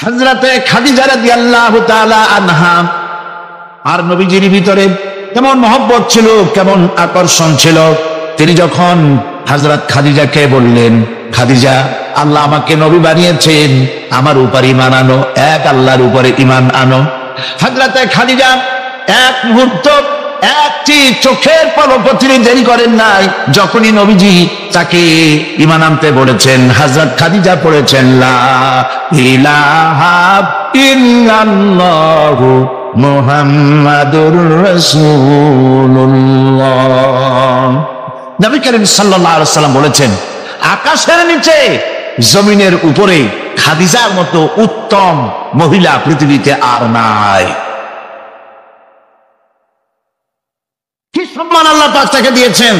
হযরতে খাদিজা রাদিয়াল্লাহু তাআলা আনহা আর নবীজির ভিতরে কেমন মহব্বত ছিল, কেমন আকর্ষণ ছিল। তিনি যখন হযরত খাদিজাকে বললেন, খাদিজা, আল্লাহ আমাকে নবী বানিয়েছেন, আমার উপর ঈমান আনো, এক আল্লাহর উপরে ঈমান আনো। হযরতে খাদিজা এক মুহূর্ত, একটি চোখের পলকও তিনি দেরি করেন নাই। যখনই নবীজি তাকে ঈমান আনতে বলেছেন, হযরত খাদিজা পড়েছেন লা ইলাহা ইল্লাল্লাহু মুহাম্মাদুর রাসূলুল্লাহ। নবী করিম সাল্লাল্লাহু আলাইহি ওয়াসাল্লাম বলেছেন, আকাশের নিচে জমিনের উপরে খাদিজার মতো উত্তম মহিলা পৃথিবীতে আর নাই। কি সম্মান আল্লাহ পাক তাকে দিয়েছেন।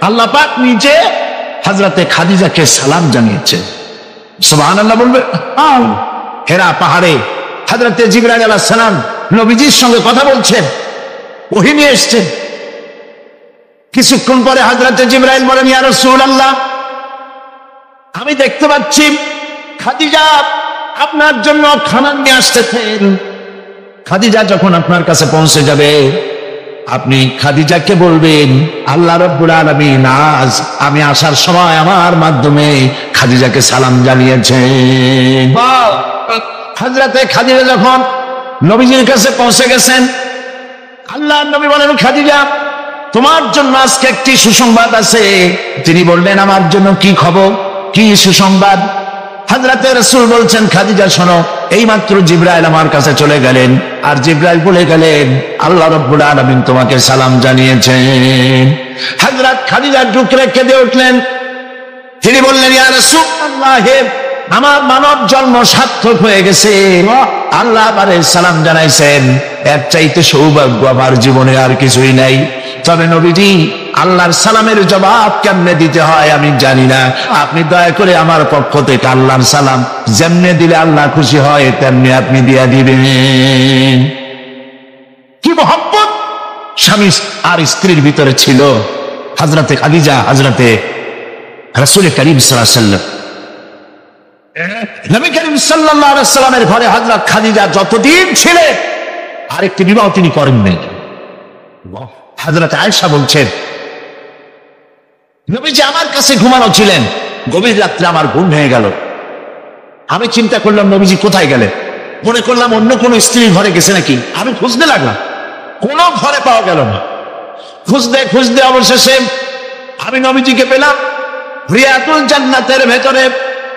আল্লাহ পাক নিজে হযরতে খাদিজাকে সালাম জানিয়েছেন। সুবহানাল্লাহ বলবে। হেরা পাহাড়ে হযরতে জিবরাইল আলাইহিস সালাম নবীজির সঙ্গে কথা বলছেন, ওহী নিয়ে এসেছেন। কিছুক্ষণ পরে হযরতে জিবরাইল বলেন, ইয়া রাসূলুল্লাহ, আমি দেখতে পাচ্ছি খাদিজা আপনার জন্য খানা নিয়ে আসতেছেন। খাদিজা যখন আপনার কাছে পৌঁছে যাবে, আপনি খাদিজাকে বলবেন, আল্লাহ রাব্বুল আলামিন আজ আমি আসার সময় আমার মাধ্যমে খাদিজাকে সালাম জানিয়েছেন। হযরতে খাদিজা যখন নবীজির কাছে পৌঁছে গেছেন, আল্লাহর নবী বলেন, খাদিজা, তোমার জন্য আজকে একটি সুসংবাদ আছে। তিনি বললেন, আমার জন্য কি খবর, কি সুসংবাদ? হযরতে রাসূল বলছেন, খাদিজা শোনো, এইমাত্র জিবরাইল আমার কাছে চলে গেলেন, আর জিবরাইল বলে গেলেন, আল্লাহ রাব্বুল আলামিন তোমাকে সালাম জানিয়েছেন। হযরত খাদিজা ডুকরে কেঁদে উঠলেন। তিনি বললেন, ইয়া রাসূলুল্লাহ, আমার মানব জন্ম সার্থক হয়ে গেছে, আল্লাহ আমারে সালাম জানাইছেন, এর চাইতে সৌভাগ্য আমার জীবনে আর কিছুই নাই। তবে নবীজি, আল্লাহর সালামের জবাব কেমনে দিতে হয় আমি জানি না, আপনি দয়া করে আমার পক্ষ থেকে আল্লাহর সালাম যেমনে দিলে আল্লাহ খুশি হয় তেমনি আপনি দিয়া দিবেন। কি মহব্বত স্বামী আর স্ত্রীর ভিতরে ছিল। হযরতে খাদিজা হযরতে রাসূল করিম সাল্লাল্লাহু আলাইহি ওয়াসাল্লাম, নবী করিম সাল্লাল্লাহু আলাইহি ওয়াসাল্লামের ঘরে হযরত খাদিজা যতদিন ছিলেন আরেকটি বিবাহ তিনি করেন নাই। হযরত আয়েশা বলছেন, নবীজি আমার কাছে ঘুমানো ছিলেন, গভীর রাত্রে আমার ঘুম ভেঙে গেল। আমি চিন্তা করলাম নবীজি কোথায় গেলেন, মনে করলাম অন্য কোনো স্ত্রীর ঘরে গেছে নাকি। আমি খুঁজতে লাগলাম, কোনো ঘরে পাওয়া গেল না। খুঁজতে খুঁজতে অবশেষে আমি নবীজিকে পেলাম রিয়াতুল জান্নাতের ভেতরে,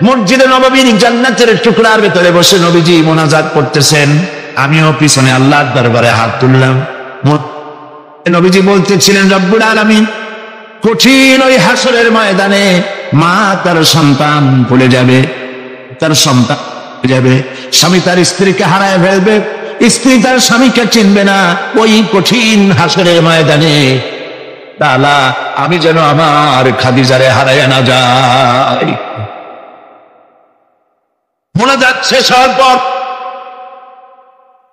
মসজিদে নববীর জান্নাতের টুকরার ভেতরে বসে নবীজি মোনাজাত করতেছেন। আমিও পিছনে আল্লাহর দরবারে হাত তুললাম। নবীজি বলতেছিলেন, রব্বুল আলামিন, কঠিন ওই হাসরের ময়দানে মা তার সন্তান ভুলে যাবে, তার সন্তান ভুলে যাবে, স্বামী তার স্ত্রীকে হারায় ফেলবে, স্ত্রী তার স্বামীকে চিনবে না। ওই কঠিন হাসরের ময়দানে তাআলা আমি যেন আমার খাদিজারে হারায় না যাই। মোনাজাত শেষ হওয়ার পর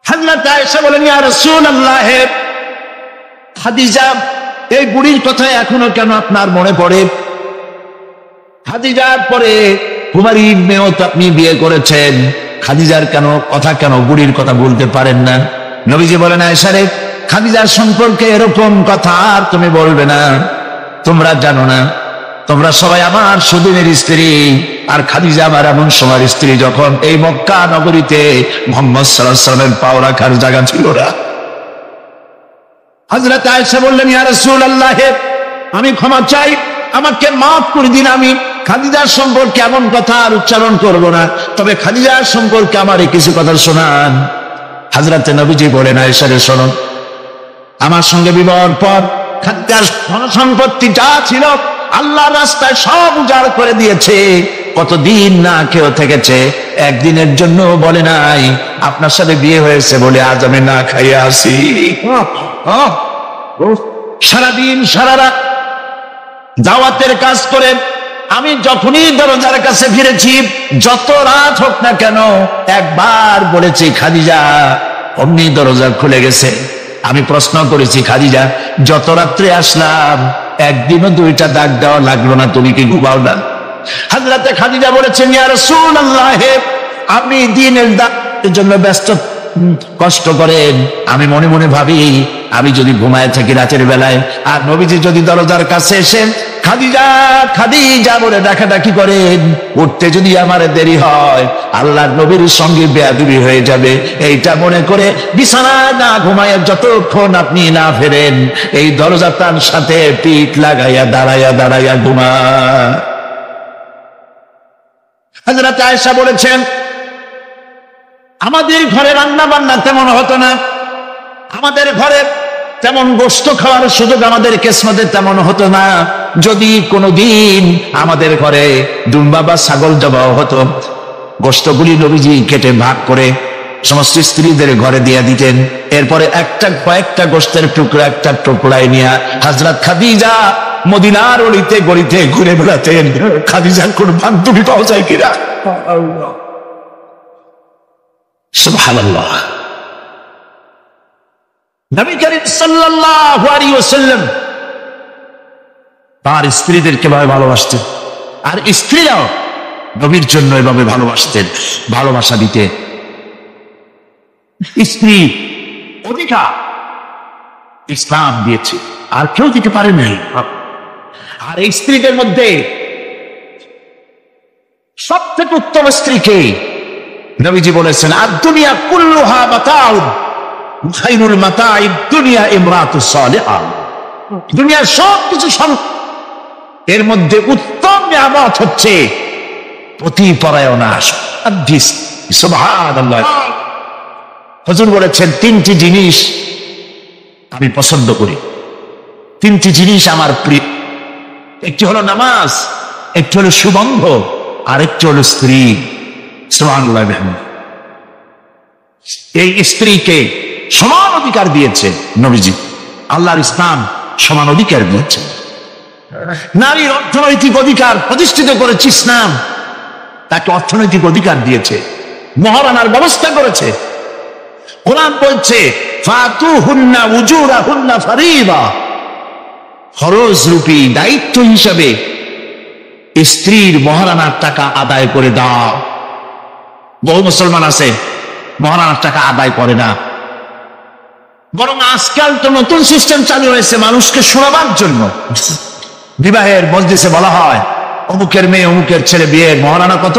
হযরত আয়েশা বলেন, ইয়া রাসূলুল্লাহ, খাদিজা এই বুড়ির কথা এখনো কেন আপনার মনে পড়ে? খাদিজার পরে কুমারীর মেয়েও তো আপনি বিয়ে করেছেন, খাদিজার কেন বুড়ির কথা বলতে পারেন না? নবীজি বলেন, আয়েশা রে, খাদিজার সম্পর্কে এরকম কথা আর তুমি বলবে না। তোমরা জানো না, তোমরা সবাই আমার সুদিনের স্ত্রী, আর খাদিজা আমার এমন সময়ের স্ত্রী যখন এই মক্কা নগরীতে মুহাম্মদ সাল্লাল্লাহু আলাইহি ওয়াসাল্লামের পাও রাখার জায়গা ছিল না। হযরত আয়েশা বললেন, ইয়া রাসূলুল্লাহ, আমি ক্ষমা চাই, আমাকে মাফ করে দিন। আমি খাদিজার সম্পর্কে এমন কথা আর উচ্চারণ করব না, তবে খাদিজার সম্পর্কে আমার কিছু কথা শোনান। হযরত নবীজি বলেন, আয়েশা রে, শোনো, আমার সঙ্গে বিবাহের পর খাদিজার ধনসম্পত্তি যা ছিল আল্লাহর রাস্তায় সব উজাড় করে দিয়েছে। কতদিন না খেয়ে থেকেছে, একদিনের জন্য বলে নাই আপনার সাথে বিয়ে হয়েছে বলে আজ আমি না খাইয়া আসি। সারাদিন সারা রাত দাওয়াতের কাজ করে আমি যখনই দরজার কাছে ফিরেছি, যত রাত হোক না কেন, একবার বলেছি খাদিজা, অমনি দরজা খুলে গেছে। আমি প্রশ্ন করেছি, খাদিজা, যত রাত্রে আসলাম একদিনও দুইটা ডাক দেওয়া লাগলো না, তুমি কি ঘুমাও না? হযরতে খাদিজা বলেছেন, ইয়া রাসূলুল্লাহ, আপনি দিনের জন্য ব্যস্ত, কষ্ট করেন। আমি মনে মনে ভাবি, আমি যদি ঘুমায় থাকি রাতের বেলায়, আর নবীজি যদি দরজার কাছে এসে খাদিজা খাদিজা বলে ডাকাডাকি করেন, উঠতে যদি আমার দেরি হয়, আল্লাহর নবীর সঙ্গে বেয়াদবি হয়ে যাবে। এইটা মনে করে বিছানায় না ঘুমায় যতক্ষণ আপনি না ফেরেন, এই দরজাটার সাথে পিঠ লাগাইয়া দাঁড়াইয়া দাঁড়াইয়া ঘুমা। হযরত আয়েশা বলেছেন, আমাদের ঘরে রান্না বান্না তেমন হতো না, আমাদের ঘরে তেমন গোশত খাওয়ার সুযোগ আমাদের কিসমতে তেমন হতো না। যদি কোনোদিন আমাদের ঘরে দুম্বা বা ছাগল জবাও হতো, গোশতগুলি নবীজি কেটে ভাগ করে সমস্ত স্ত্রীদের ঘরে দিয়ে দিতেন। এরপরে কয়েকটা গোশতের টুকরা একটা টুকরায় নিয়ে হযরত খাদিজা মদিনার অলিতে গলিতে ঘুরে বেড়াতেন। খাদিজার কোন বান্ধবী পাওয়া যায় কিনা? সুবহানাল্লাহ। নবী করিম সাল্লাল্লাহু আলাইহি ওয়াসাল্লাম তার স্ত্রীদেরকে ভাবে ভালোবাসতেন, আর স্ত্রীরাও নবীর জন্য এভাবে ভালোবাসতেন, ভালোবাসা দিতে। স্ত্রী অধিকার ইসলাম দিয়েছে, আর কেউ দিতে পারে নাই। আর এই স্ত্রীদের মধ্যে সবথেকে উত্তম স্ত্রীকে নবীজি বলেছেন, আর দুনিয়া কুল্লুহা মাতাউন খায়রুল মাতাইদ দুনিয়া ইমরাতুস সালিহা। দুনিয়ার সবকিছু এর মধ্যে উত্তম নিয়ামত হচ্ছে পতিপরায়ণা হাদিস। সুবহানাল্লাহ। হুজুর বলেছেন, তিনটি জিনিস আমি পছন্দ করি, তিনটি জিনিস আমার প্রিয়। একটি হলো নামাজ, একটি হলো সুগন্ধ, আর একটি হলো স্ত্রী। সুবহানাল্লাহ। এই স্ত্রীকে সমান অধিকার দিয়েছে নবীজি, আল্লাহর ইসলাম সমান অধিকার দিয়েছে। নারীর অর্থনৈতিক অধিকার প্রতিষ্ঠিত করেছে ইসলাম, তাকে অর্থনৈতিক অধিকার দিয়েছে, মহারানার ব্যবস্থা করেছে। কোরআন বলছে, ফাতুহুন্না উজুরাহুন্না ফারিদা, খরচ রূপী দায়িত্ব হিসাবে স্ত্রীর মহারানার টাকা আদায় করে দাও। বহু মুসলমান আছে মহারানার টাকা আদায় করে না, বরং আজকাল তো নতুন সিস্টেম চালু হয়েছে মানুষকে শোনাবার জন্য। বিবাহের মজলিসে বলা হয়, অমুকের মেয়ে অমুকের ছেলে বিয়ের মহারানা কত?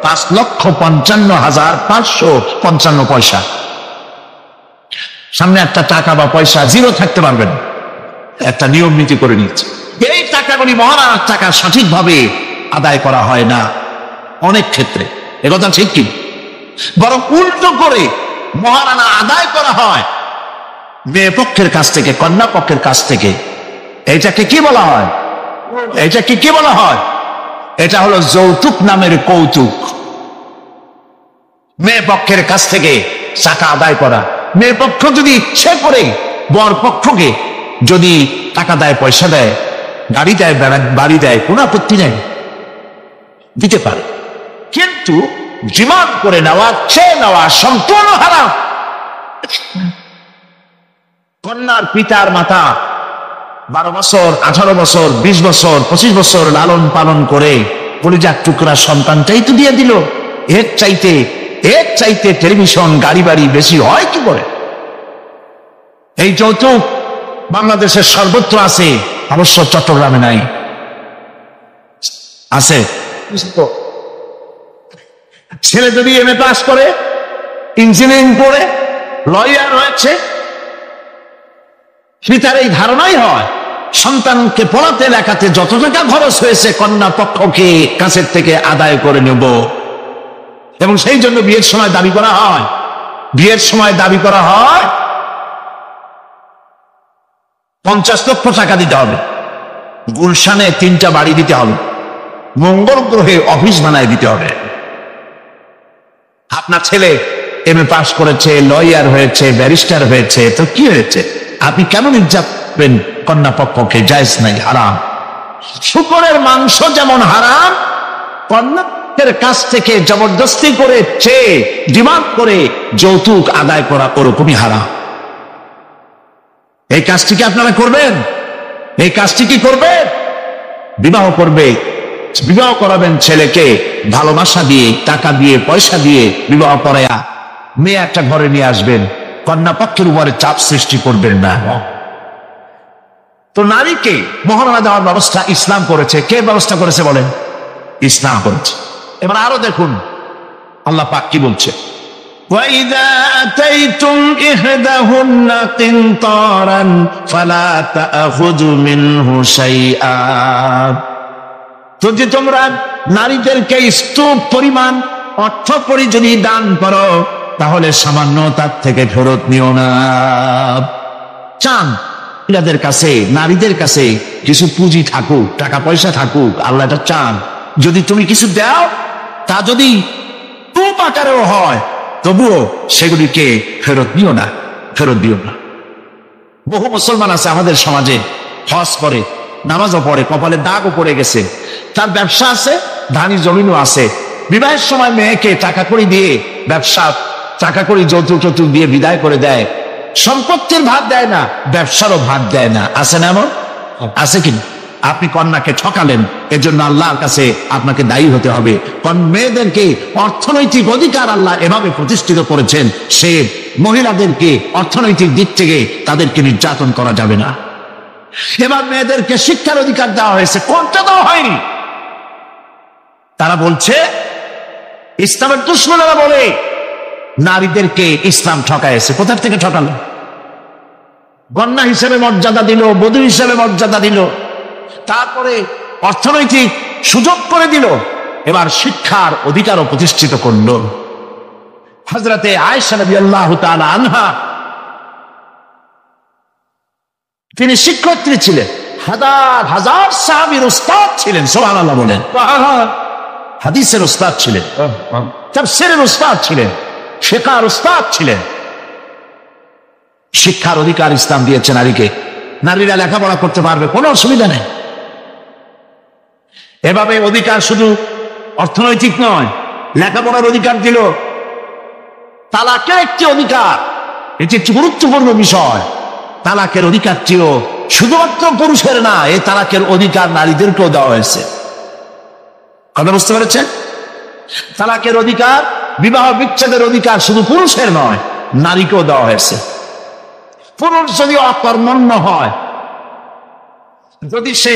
5,55,555 পয়সা। সামনে একটা টাকা বা পয়সা জিরো থাকতে পারবেন, একটা নিয়ম নীতি করে নিচ্ছে। এই টাকাগুলি মহারানার টাকা সঠিকভাবে আদায় করা হয় না অনেক ক্ষেত্রে, একথা ঠিক কি? বরং উল্টো করে মহারানা আদায় করা হয় মেয়ে পক্ষের কাছ থেকে, কন্যা পক্ষের কাছ থেকে। এইটাকে কি বলা হয়? এটাকে কি বলা হয়? এটা হলো যৌতুক নামের কৌতুক। মেয়ে পক্ষের কাছ থেকে টাকা আদায় করা। মেয়ে পক্ষ যদি ইচ্ছে করে বর পক্ষকে যদি টাকা দেয়, পয়সা দেয়, গাড়ি দেয়, বাড়ি দেয়, কোনো আপত্তি নেই, দিতে পারে। কিন্তু ডিমান্ড করে নেওয়া, চেয়ে নেওয়া সম্পূর্ণ হারাম। কন্যার পিতার মাতা 12 বছর, 18 বছর, 20 বছর, 25 বছর লালন পালন করে কলিজার টুকরা সন্তানটাই তো দিয়ে দিল। এর চাইতে টেলিভিশন, গাড়ি বাড়ি বেশি হয় কি করে? এই যৌতুক বাংলাদেশের সর্বত্র আছে, অবশ্য চট্টগ্রামে নাই। আছে। ছেলে যদি MA পাস করে, ইঞ্জিনিয়ারিং পড়ে, লয়ার হয়েছে, পিতার এই ধারণাই হয় সন্তানকে পড়াতে লেখাতে যত টাকা খরচ হয়েছে কন্যা পক্ষকে কাছের থেকে আদায় করে নেব। এবং সেই জন্য বিয়ের সময় দাবি করা হয়, 50 লক্ষ টাকা দিতে হবে, গুলশানে 3টা বাড়ি দিতে হবে, মঙ্গল গ্রহে অফিস বানায় দিতে হবে। আপনার ছেলে MA পাস করেছে, লয়ার হয়েছে, ব্যারিস্টার হয়েছে, তো কি হয়েছে? আপনি কেন নির্যাতন কন্যা পক্ষকে? জায়েজ নাই, হারাম। শুকরের মাংস যেমন হারাম, কন্যার কাছ থেকে জবরদস্তি করে চেয়ে ডিমান্ড করে যৌতুক আদায় করা ওরকমই হারাম। এই কাজটি কি আপনারা করবেন? এই কাজটি কি করবে? বিবাহ করবে, বিবাহ করাবেন ছেলেকে ভালোবাসা দিয়ে, টাকা দিয়ে, পয়সা দিয়ে বিবাহ করায়া মেয়ে একটা ঘরে নিয়ে আসবেন, কন্যা পক্ষের উপরে চাপ সৃষ্টি করবেন না। তো নারীকে মহারণা দেওয়ার ব্যবস্থা ইসলাম করেছে। কে ব্যবস্থা করেছে বলেন? ইসলাম করেছে। এবার আরো দেখুন আল্লাহ পাক কি বলছে, وَإِذَا آتَيْتُمْ إِحْدَاهُنَّ قِنطَارًا فَلَا تَأْخُذُوا مِنْهُ شَيْئًا। যদি তোমরা নারীদেরকে স্তূপ পরিমাণ অর্থ করি যদি দান করো, তাহলে সামান্য তার থেকে ফেরত নিও না। চান মহিলাদের কাছে, নারীদের কাছে কিছু পুঁজি থাকুক, টাকা পয়সা থাকুক, আল্লাহ এটা চান। যদি তুমি কিছু দাও, তা যদি স্তূপ আকারেও হয়, তবুও সেগুলিকে ফেরত দিও না, ফেরত দিও না। বহু মুসলমান আছে আমাদের সমাজে, হজ করে, নামাজও পড়ে, কপালে দাগও পড়ে গেছে, তার ব্যবসা আছে, ধানি জমিনও আছে, বিবাহের সময় মেয়েকে টাকা কড়ি দিয়ে, ব্যবসা টাকা কড়ি যৌতুক টৌতুক দিয়ে বিদায় করে দেয়, সম্পত্তির ভাত দেয় না, ব্যবসারও ভাত দেয় না। আছে না এমন? আছে কি? আপনি কন্যাকে ঠকালেন, এজন্য আল্লাহর কাছে আপনাকে দায়ী হতে হবে। মেয়েদেরকে অর্থনৈতিক অধিকার আল্লাহ এভাবে প্রতিষ্ঠিত করেছেন, সে মহিলাদেরকে অর্থনৈতিক দিক থেকে তাদেরকে নির্যাতন করা যাবে না। এবার মেয়েদেরকে শিক্ষার অধিকার দেওয়া হয়েছে, কোনটা দেওয়া হয়নি। তারা বলছে, ইসলামের দুশমনেরা বলে নারীদেরকে ইসলাম ঠকাইছে। কোথা থেকে ঠকালো? কন্যা হিসেবে মর্যাদা দিল, বধূ হিসেবে মর্যাদা দিল, তারপরে অর্থনৈতিক সুযোগ করে দিল, এবার শিক্ষার অধিকারও প্রতিষ্ঠিত করল। হযরতে আয়েশা রাদিয়াল্লাহু তাআলা আনহা, তিনি শিক্ষয়িত্রী ছিলেন, হাজার হাজার সাহাবীর উস্তাদ ছিলেন। সুবহানাল্লাহ বলেন। হাদিসের উস্তাদ ছিলেন, তাফসীরের উস্তাদ ছিলেন, ফিকহের উস্তাদ ছিলেন। শিক্ষার অধিকার ইসলাম দিয়েছে নারীকে। নারীরা লেখাপড়া করতে পারবে, কোনো অসুবিধা নেই। এভাবে অধিকার শুধু অর্থনৈতিক নয়, লেখাপড়ার অধিকার দিল, তালাকের একটি অধিকার, এটি একটি গুরুত্বপূর্ণ বিষয়। তালাকের অধিকার ছিল শুধুমাত্র পুরুষের না, এই তালাকের অধিকার নারীদেরকেও দেওয়া হয়েছে। কথা বুঝতে পেরেছেন? তালাকের অধিকার, বিবাহ বিচ্ছেদের অধিকার শুধু পুরুষের নয়, নারীকেও দেওয়া হয়েছে। পুরুষ যদি অকর্মণ্য হয়, যদি সে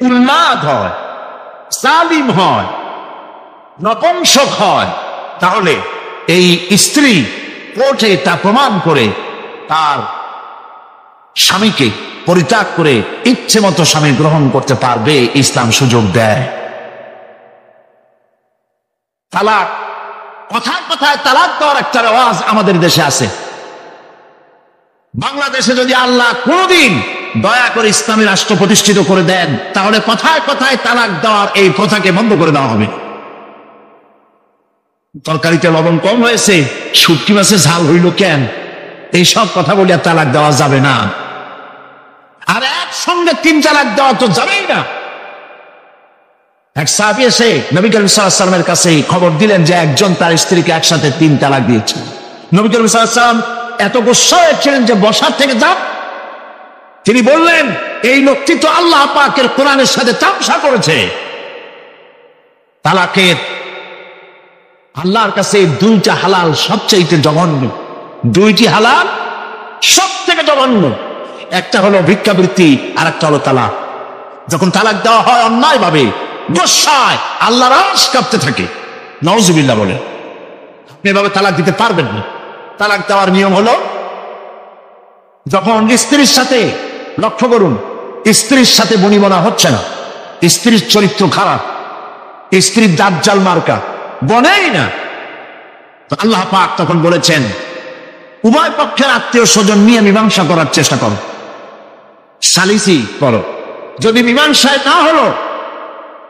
উন্মাদ হয়, জালিম হয়, নপুংসক হয়, তাহলে এই স্ত্রী কোর্টে তা প্রমাণ করে তার স্বামীকে পরিত্যাগ করে ইচ্ছে মতো স্বামী গ্রহণ করতে পারবে। ইসলাম সুযোগ দেয়। তালাক, কথায় কথায় তালাক দেওয়ার একটা রেওয়াজ আমাদের দেশে আছে। বাংলাদেশে যদি আল্লাহ কোনদিন দয়া করে ইসলামী রাষ্ট্র প্রতিষ্ঠিত করে দেন, তাহলে কথায় কথায় তালাক দেওয়ার এই প্রথাকে বন্ধ করে দেওয়া হবে। তরকারিতে লবণ কম হয়েছে, শুটকি মাছে ঝাল হইল কেন, এইসব কথা বলিয়া তালাক দেওয়া যাবে না। আর একসঙ্গে 3 তালাক দেওয়া তো যাবেই না। এক সাহাবী এসে নবী করিম সাল্লাল্লাহু আলাইহি ওয়াসাল্লামের কাছে খবর দিলেন যে একজন তার স্ত্রীকে একসাথে 3 তালাক দিয়েছে। নবী করিম সাল্লাল্লাহু আলাইহি ওয়াসাল্লাম এত গোসা হয়েছিলেন যে বসার থেকে যান। তিনি বললেন, এই লোকটি তো আল্লাহ পাকের কোরআনের সাথে তামসা করেছে। তালাকের আল্লাহর কাছে 2টা হালাল সবচেয়ে জঘন্য, 2টি হালাল সব থেকে জঘন্য। একটা হলো ভিক্ষাবৃত্তি, আর একটা হলো তালাক। যখন তালাক দেওয়া হয় অন্যায় ভাবে, গোসায় আল্লাহর আরশ কাঁপতে থাকে। নাউজুবিল্লাহ বলেন। আপনি এভাবে তালাক দিতে পারবেন না। তালাক দেওয়ার নিয়ম হলো, যখন স্ত্রীর সাথে, লক্ষ্য করুন, স্ত্রীর সাথে বনিবনা হচ্ছে না, স্ত্রীর চরিত্র খারাপ, স্ত্রীর দাজ্জাল মার্কা, বনেই না, তো আল্লাহ পাক তখন বলেছেন, উভয় পক্ষের আত্মীয় স্বজন নিয়ে মীমাংসা করার চেষ্টা করো, সালিসি করো। যদি মীমাংসায় না হলো,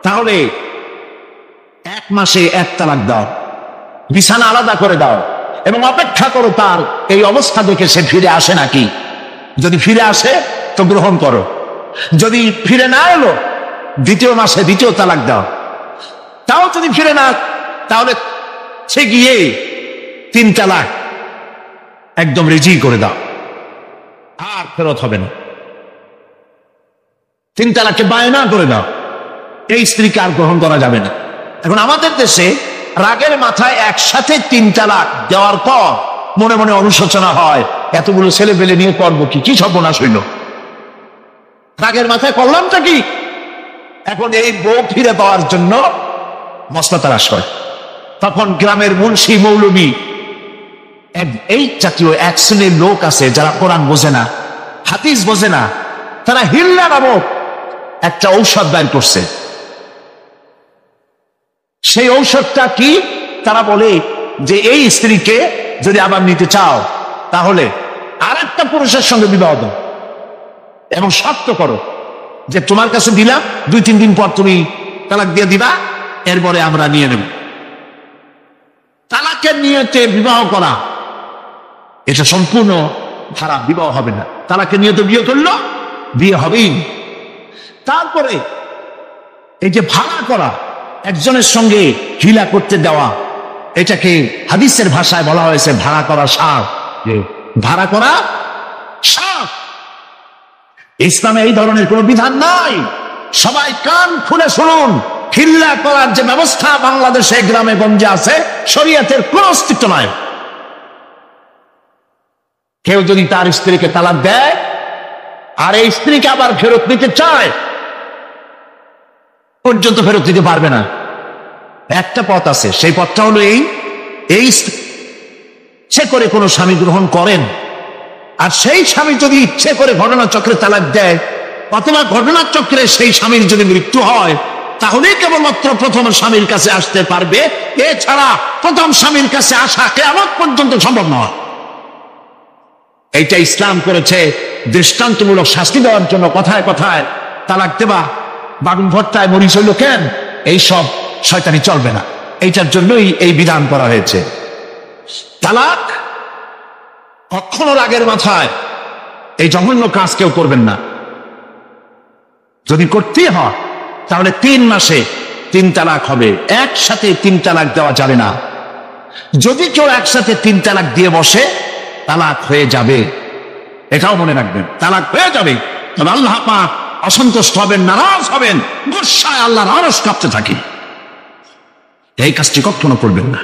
তাহলে 1 মাসে 1 তালাক দাও, বিছানা আলাদা করে দাও, এবং অপেক্ষা করো তার এই অবস্থা দেখে সে ফিরে আসে নাকি। যদি ফিরে আসে তো গ্রহণ করো, যদি ফিরে না এলো 2য় মাসে 2য় তালাক দাও। তাও যদি ফিরে না, তাহলে সে গিয়ে 3 তালাক একদম রেজি করে দাও, আর ফেরত হবে না। 3 তালাককে বায়না করে দাও। এই স্ত্রীকে আর গ্রহণ করা যাবে না। এখন আমাদের দেশে রাগের মাথায় একসাথে 3 তালাক দেওয়ার পর মনে মনে অনুশোচনা হয়, এতগুলো ছেলে পেলে নিয়ে করবো কি সর্বনাশ হইল, রাগের মাথায় করলামটা কি। এখন এই বউ ফিরে পাওয়ার জন্য মশলা তালাশ করে। তখন গ্রামের মুন্সি মৌলবী এই জাতীয় এক শ্রেণীর লোক আছে যারা কোরআন বোঝে না, হাদিস বোঝে না, তারা হিল্লা নামক একটা ঔষধ বের করছে। সেই ঔষধটা কি? তারা বলে যে এই স্ত্রীকে যদি আবার নিতে চাও তাহলে আরেকটা পুরুষের সঙ্গে বিবাহ দাও এবং শর্ত করো যে তোমার কাছে দিলাম, 2-3 দিন পর তুমি তালাক দিয়ে দিবা, এরপরে আমরা নিয়ে নেব। তালাকের নিয়তে বিবাহ করা এটা সম্পূর্ণ খারাপ, বিবাহ হবে না। তালাকের নিয়তে বিয়ে করলো, বিয়ে হবেই। তারপরে এই যে ভাড়া করা, একজনের সঙ্গে হিলা করতে দেওয়া, এটাকে হাদিসের ভাষায় বলা হয়েছে ভাড়া করা সাপ। ভাড়া করা সাপ। ইসলামে এই ধরনের কোন বিধান নাই। সবাই কান খুলে শুনুন, হিল্লা করার যে ব্যবস্থা বাংলাদেশে গ্রামে গঞ্জে আছে, শরীয়তের কোন অস্তিত্ব নাই। কেউ যদি তার স্ত্রীকে তালাক দেয় আর এই স্ত্রীকে আবার ফেরত নিতে চায়, পর্যন্ত ফেরত দিতে পারবে না। একটা পথ আছে, সেই পথটা হলো এই ইচ্ছে করে কোনো স্বামী গ্রহণ করেন, আর সেই স্বামী যদি ইচ্ছে করে ঘটনাচক্রে তালাক দেয় অথবা ঘটনাচক্রে সেই স্বামীর যদি মৃত্যু হয়, তাহলে কেবলমাত্র প্রথম স্বামীর কাছে আসতে পারবে। এছাড়া প্রথম স্বামীর কাছে আসা কিয়ামত পর্যন্ত সম্ভব নয়। এইটা ইসলাম করেছে দৃষ্টান্তমূলক শাস্তি দেওয়ার জন্য। কথায় কথায় তালাক দেবা, বাগুন ভর্তায় মরিচ হইল কেন, এইসব শয়তানি চলবে না। এইটার জন্যই এই বিধান করা হয়েছে। তালাক কখনো রাগের মাথায় এই জঘন্য কাজ কেউ করবেন না। যদি করতেই হয় তাহলে 3 মাসে 3 তালাক হবে, একসাথে 3 তালাক দেওয়া যাবে না। যদি কেউ একসাথে 3 তালাক দিয়ে বসে, তালাক হয়ে যাবে, এটাও মনে রাখবেন। তালাক হয়ে যাবে, তবে আল্লাহ পাক অসন্তুষ্ট হবেন, নারাজ হবেন, গুসায় আল্লাহর আরশ কাঁপতে থাকে। এই কাজটি কখনো করবেন না।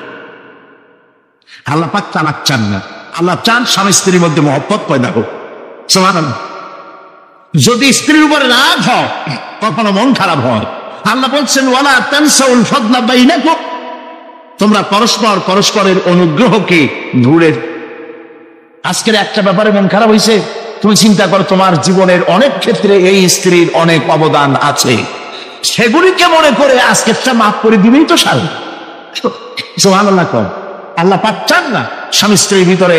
আল্লাহ পাক তালাক চান না। আল্লাহ চান স্বামী স্ত্রীর মধ্যে মহব্বত পয়দা হোক। সুবহানাল্লাহ। যদি স্ত্রীর উপরে রাগ হয়, কখনো মন খারাপ হয়, আল্লাহ বলছেন ওয়ালা তানসাউল ফাদলা বাইনাকুম, তোমরা পরস্পরের অনুগ্রহকে ভুলে। আজকের একটা ব্যাপারে মন খারাপ হয়েছে, তুমি চিন্তা করো তোমার জীবনের অনেক ক্ষেত্রে এই স্ত্রীর অনেক অবদান আছে, সেগুলিকে মনে করে আজকেরটা মাফ করে দিবেই তো সার। সুবহানাল্লাহ। আল্লাহ পাক চান না স্বামী স্ত্রীর ভিতরে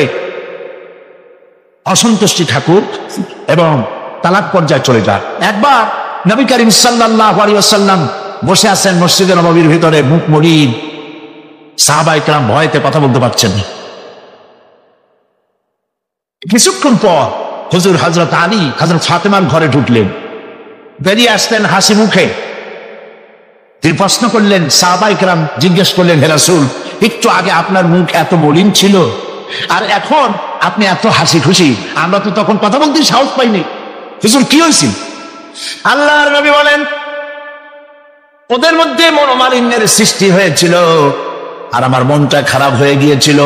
অসন্তুষ্টি থাকুক এবং তালাক পর্যায়ে চলে যাক। একবার নবী করিম সাল্লাল্লাহু আলাইহি ওয়াসাল্লাম বসে আছেন মসজিদে নববীর ভিতরে, মুখ মলিন, সাহাবায়ে কেরাম ভয়তে কথা বলতে পারছেন না। কিছুক্ষণ পর হুজুর হযরত আলী হযরত ফাতেমার ঘরে ঢুকলেন, বেরিয়ে আসলেন হাসি মুখে। তিনি প্রশ্ন করলেন, সাহাবায়ে কেরাম জিজ্ঞেস করলেন, হে রাসূল, একটু আগে আপনার মুখ এত মলিন ছিল আর এখন আপনি এত হাসি খুশি, আমরা তো তখন কথা বলতে সাহস পাইনি। হুজুর কি হয়েছিল? আল্লাহর নবী বলেন, ওদের মধ্যে মনোমালিন্যের সৃষ্টি হয়েছিল আর আমার মনটা খারাপ হয়ে গিয়েছিল।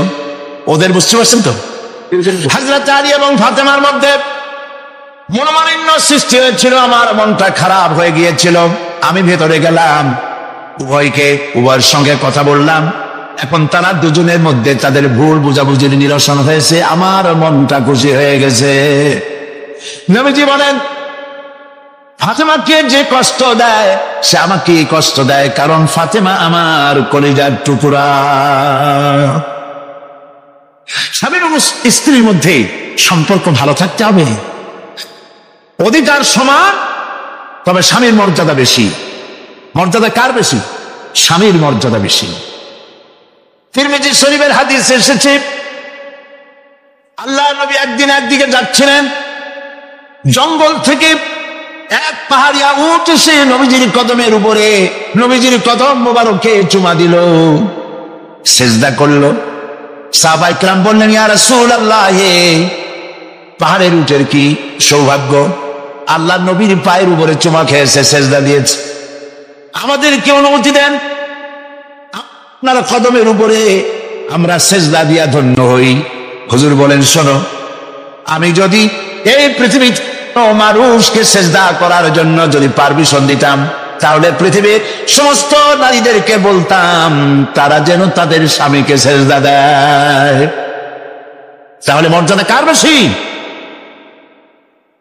ওদের, বুঝতে পারছেন তো, হযরত আলী এবং ফাতেমার মধ্যে মনোমালিন্য সৃষ্টি হয়েছিল, আমার মনটা খারাপ হয়ে গিয়েছিল। আমি ভেতরে গেলাম, উভয়ের সঙ্গে কথা বললাম। এখন তারা দুজনের মধ্যে তাদের ভুল বুঝাবুঝির নিরসন হয়েছে, আমার মনটা খুশি হয়ে গেছে। নবীজি বলেন, ফাতেমাকে যে কষ্ট দেয় সে আমাকে কষ্ট দেয়, কারণ ফাতেমা আমার কলিজার টুকরা। স্বামী এবং স্ত্রীর মধ্যে সম্পর্ক ভালো থাকতে হবে, অধিকার সমান, তবে স্বামীর মর্যাদা বেশি। মর্যাদা কার বেশি? স্বামীর মর্যাদা বেশি। তিরমিজি শরীফের হাদিসে এসেছে, আল্লাহর নবী একদিন একদিকে যাচ্ছিলেন, জঙ্গল থেকে এক পাহাড়িয়া উট এসে নবীজির কদমের উপরে নবীজির কদম মোবারকে চুমা দিল, সেজদা করলো। সাহাবায়ে কেরাম বললেন, ইয়া রাসূলুল্লাহ, পাহাড়ের উটের কি সৌভাগ্য, আল্লাহ নবীর পায়ের উপরে চুমা খেয়েছে, সেজদা দিয়েছে। আমাদেরকে অনুমতি দেন, আপনার কদমের উপরে আমরা সেজদা দিয়া ধন্য হই। হুজুর বলেন, শোনো, আমি যদি এই পৃথিবীর মানুষকে সেজদা করার জন্য যদি পারমিশন দিতাম, তাহলে পৃথিবীর সমস্ত নারীদেরকে বলতাম তারা যেন তাদের স্বামীকে সেজদা দেয়। তাহলে মর্যাদা কার বেশি?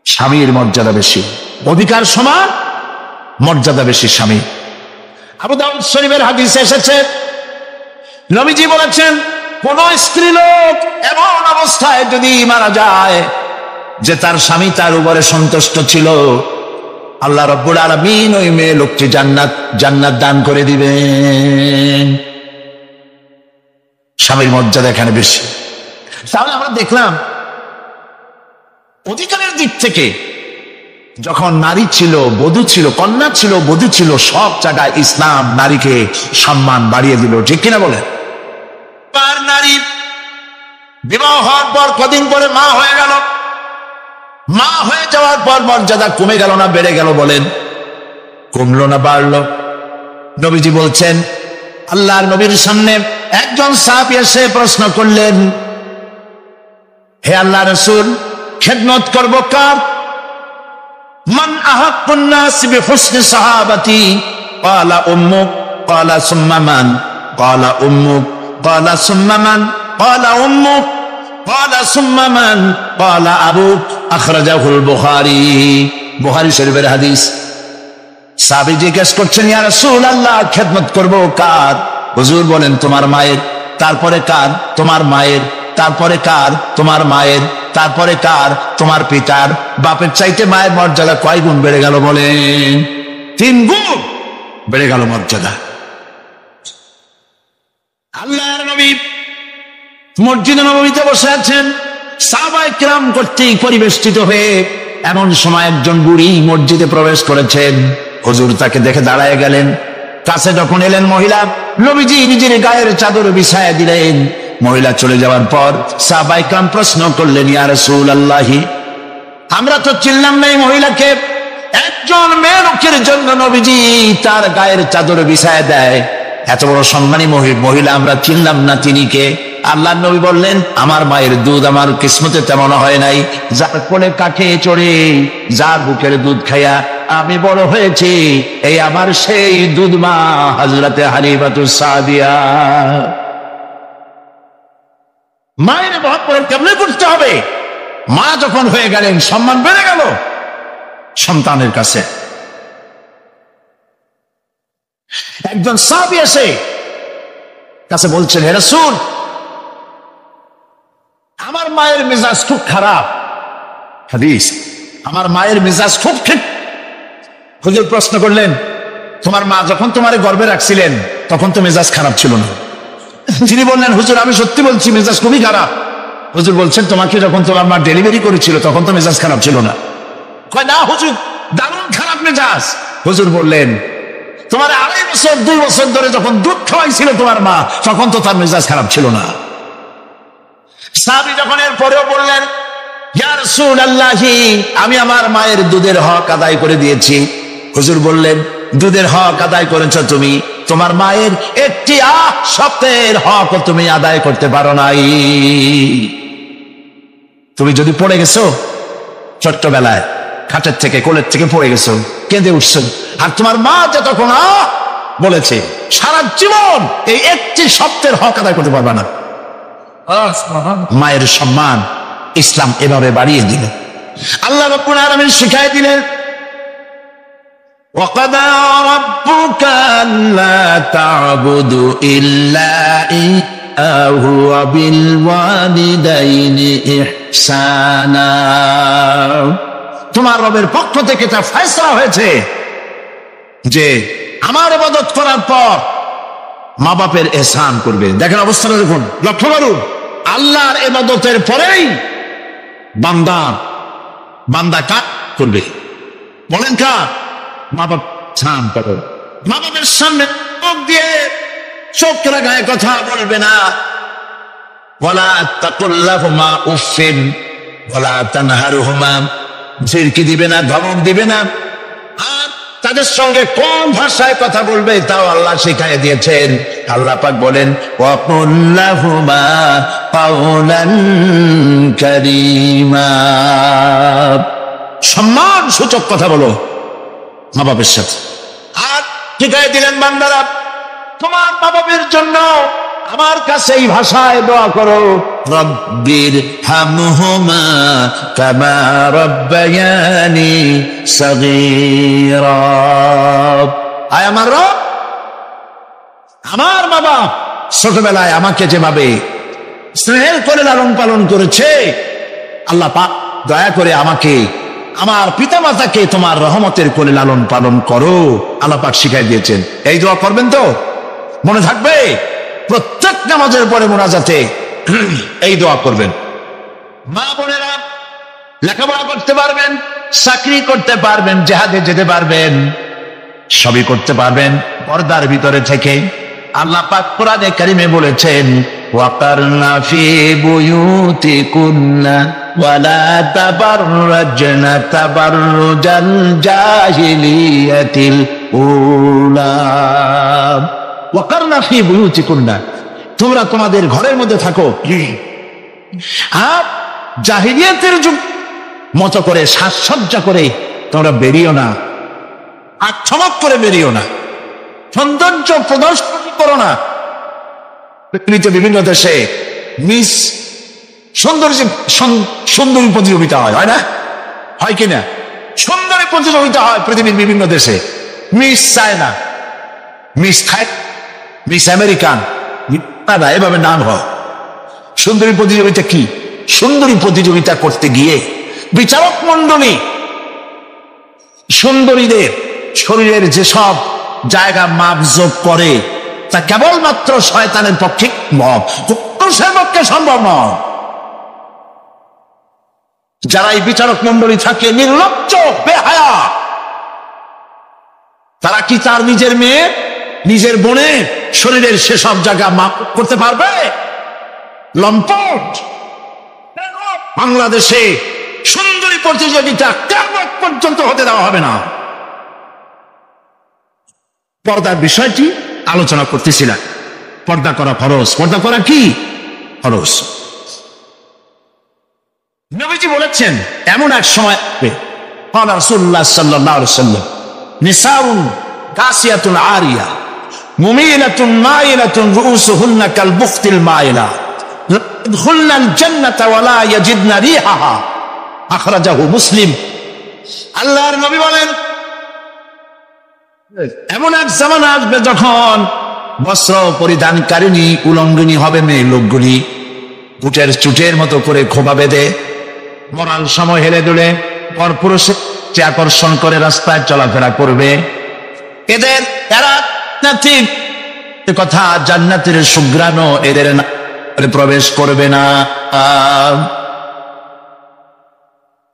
স্বামীর মর্যাদা বেশি, অধিকার সমান, মর্যাদা বেশি স্বামী। আবু দাউদ শরীফের হাদিসে এসেছে, নবীজি বলেছেন, কোন স্ত্রী লোক এমন অবস্থায় যদি মারা যায় যে তার স্বামী তার উপরে সন্তুষ্ট ছিল, আল্লাহ রাব্বুল আলামিন ওই মেয়ে লোকটি জান্নাত দান করে দিবেন। স্বামীর মর্যাদা এখানে বেশি। তাহলে আমরা দেখলাম অধিকারের দিক থেকে যখন নারী ছিল, বধূ ছিল, কন্যা ছিল, বধূ ছিল, সব জায়গায় ইসলাম নারীকে সম্মান বাড়িয়ে দিল। ঠিক কিনা বলেন? নারী বিবাহ হওয়ার পর কদিন পরে মা হয়ে গেল, মা হয়ে যাওয়ার পর মর্যাদা কমে গেল না বেড়ে গেল? বলেন, কমলো না বাড়লো? নবীজি বলছেন, আল্লাহর নবীর সামনে একজন সাহাবী এসে প্রশ্ন করলেন, হে আল্লাহ রাসূল, খেদমত করব কার? মান আহাক্কুন নাস বিহুসনি সাহাবাতি? ক্বালা উম্মুক। ক্বালা সুম্মা মান? ক্বালা উম্মুক। ক্বালা সুম্মা মান? ক্বালা উম্মুক। ক্বালা সুম্মা মান? ক্বালা আবুক। আখরাজাহুল বুখারী। বুখারী শরীফের হাদিস। সাহাবী জিজ্ঞেস করছেন, ইয়া রাসূলুল্লাহ, খেদমত করব কার? হুজুর বলেন, তোমার মায়ের। তারপরে কার? তোমার মায়ের। তারপরে কার? তোমার মায়ের। তারপরে কার? তোমার পিতার। বাপের চাইতে মায়ের মর্যাদা কয় গুণ বেড়ে গেল? বলেন, 3 গুণ বেড়ে গেল মর্যাদা। আল্লাহর নবী মসজিদে নববীতে বসে আছেন, সাহাবায়ে কিরাম কর্তৃক পরিবেষ্টিত হয়ে এমন সময় একজন বুড়ি মসজিদে প্রবেশ করেছেন। হুজুর তাকে দেখে দাঁড়ায় গেলেন। কাছে যখন এলেন মহিলা, নবীজি নিজের গায়ের চাদর বিছায়া দিলেন। মহিলা চলে যাওয়ার পর সাহাবায়ে কিরাম প্রশ্ন করলেন, ইয়া রাসূলুল্লাহ, আমরা তো চিনলাম না এই মহিলাকে। একজন মেয়ে লোকের জন্য নবীজি তার গায়ের চাদর বিছায়া দেয়, এত বড় সম্মানী মহিলা আমরা চিনলাম না, তিনি কে? আল্লাহর নবী বললেন, আমার মায়ের দুধ আমার কিসমতে তেমন হয় নাই। যার কোলে কাঠে চড়ে, যার বুকের দুধ খাইয়া আমি বড় হয়েছি, এই আমার সেই দুধ মা হযরতে হালিমাতুস সাদিয়া। মায়ের মহব্বত কেমনে করতে হবে? মা যখন হয়ে গেলেন, সম্মান বেড়ে গেল সন্তানের কাছে। একজন সাহাবী এসে কাছে বলছেন, হে রাসূল, আমার মায়ের মেজাজ খুব খারাপ। হাদিস, আমার মায়ের মেজাজ খুব ঠিক। হুজুর প্রশ্ন করলেন, তোমার মা যখন তোমারে গর্ভে রাখছিলেন তখন তো মেজাজ খারাপ ছিল না? তিনি বললেন, হুজুর আমি সত্যি বলছি, মেজাজ খুবই খারাপ। হুজুর বলছেন, তোমাকে যখন তোমার মা ডেলিভারি করেছিল তখন তো মেজাজ খারাপ ছিল না? কয়, না হুজুর, দারুণ খারাপ মেজাজ। হুজুর বললেন, তোমার 2.5 বছর 2 বছর ধরে যখন দুধ খাওয়াইছিল তোমার মা, তখন তো তার মেজাজ খারাপ ছিল না। সাহাবী যখন এর পরেও বললেন, ইয়া রাসূলুল্লাহ, আমি আমার মায়ের দুধের হক আদায় করে দিয়েছি। হুজুর বললেন, দুধের হক আদায় করেছো তুমি, তোমার মায়ের একটি সপ্তাহের হক তুমি আদায় করতে পারো নাই। তুমি যদি পড়ে গেছো ছোট্টবেলায়, খাটের থেকে, কোলের থেকে পড়ে গেছো, কেঁদে উঠছো, আর তোমার মা যে তখন বলেছে, সারা জীবন এই একটি সপ্তাহের হক আদায় করতে পারবে না। মায়ের সম্মান ইসলাম এভাবে বাড়িয়ে দিল। আল্লাহ রাব্বুল আলামিন শিখাই দিলেন, وَقَضَى رَبُّكَ أَلَّا تَعْبُدُوا إِلَّا إِيَّاهُ وَبِالْوَالِدَيْنِ إِحْسَانًا। তোমার রবের পক্ষ থেকে তা ফয়সালা হয়েছে যে আমার ইবাদত করার পর মা বাপের ইহসান করবে। দেখেন অবস্থাটা দেখুন, লক্ষ্য করুন, আল্লাহর ইবাদতের পরেই বান্দা কাজ করবে। বলেন কাজ? মা বাপ ছান করো। মা বাপের সামনে চোখ দিয়ে চোখ লাগায় কথা বলবে না। ওয়ালা তাকুল্লাহুমা উফিন ওয়ালা তানহারুহুমা, ঝিরকি দিবে না, ধমক দিবে না। আর তাদের সঙ্গে কোন ভাষায় কথা বলবে তাও আল্লাহ শিখাই দিয়েছেন। আল্লাহ পাক বলেন ওয়াকুল লাহুমা কাওলান কারীমা, সম্মান সূচক কথা বলো মা বাবার সাথে। আর শিখাই দিলেন বান্দারা তোমার মা বাবার জন্য আমার কাছে এই ভাষায় দোয়া করো, রব্বির হামহুমা কামা রব্বায়ানি সগীরা। আয় আমার রব, আমার বাবা ছোটবেলায় আমাকে যেভাবে স্নেহের করে লালন পালন করেছে, আল্লাহ পাক দয়া করে আমাকে আমার পিতামাতাকে তোমার রহমতের কোলে লালন পালন করো। আল্লাহ পাক শিখাই দিয়েছেন। এই দোয়া করবেন তো? মনে থাকবে? প্রত্যেক নামাজের পরে মুনাজাতে এই দোয়া করবেন। মা বোনেরা লেখাপড়া করতে পারবেন, চাকরি করতে পারবেন, জিহাদে যেতে পারবেন, সবই করতে পারবেন পর্দার ভিতরে থেকে। আল্লাহ পাক কোরআনে কারিমে বলেছেন ওয়াকারনা ফি বুয়ুতিকুন্না ওয়ালা তাবাররাজনা তাবাররুজাল জাহিলিয়াতিল উলা। ওয়াকারনা ফি বুয়ুতিকুন্না, তোমরা তোমাদের ঘরের মধ্যে থাকো আর জাহিলিয়াতের যুগ মতো করে সাজসজ্জা করে তোমরা বেরিও না, আচ্ছমক করে বেরিও না, সৌন্দর্য প্রদর্শন করো না। পৃথিবীতে বিভিন্ন দেশে মিস সুন্দরী প্রতিযোগিতা হয় না? হয় কিনা? সুন্দরী প্রতিযোগিতা হয় পৃথিবীর বিভিন্ন দেশে। মিস চায়না, মিস থাই, মিস আমেরিকান, এভাবে নাম হয়। সুন্দরী প্রতিযোগিতা কি? সুন্দরী প্রতিযোগিতা করতে গিয়ে বিচারক মন্ডলী সুন্দরীদের শরীরের যেসব জায়গা মাপজোপ করে তা কেবলমাত্র শয়তানের পক্ষে পুরুষের পক্ষে সম্ভব নয়। যারা এই বিচারক মন্ডলী থাকে নির্লজ্জ বেহায়া, তারা কি তার নিজের মেয়ে নিজের বোনে শরীরের সেসব জায়গা মাপ করতে পারবে? লম্পট। বাংলাদেশে সুন্দরী প্রতিযোগিতা কিয়ামত পর্যন্ত হতে দেওয়া হবে না। পর্দার বিষয়টি আলোচনা করতেছিলাম। পর্দা করা ফরজ। পর্দা করা কি? ফরজ। নবীজি বলেছেন এমন এক সময় আসবে, قال رسول الله صلى الله عليه وسلم نساء كاسية عارية مميلة مائلة رؤوسهن كالبخت المائلة يدخلن الجنة ولا يجدن ريحها আখরাজাহু মুসলিম। আল্লাহর নবী বলেন এমন এক জামানা আসবে যখন বস্ত্র পরিধানকারিণী উলঙ্গিনী হবে মেয়ে লোকগুলি, উটের চুটের মতো করে খোপা বেঁধে মরাল সময় হেলে দুলে পরপুরুষের আকর্ষণ করে রাস্তায় চলাফেরা করবে। এদের কথা জান্নাতের সুঘ্রাণও এদের প্রবেশ করবে না।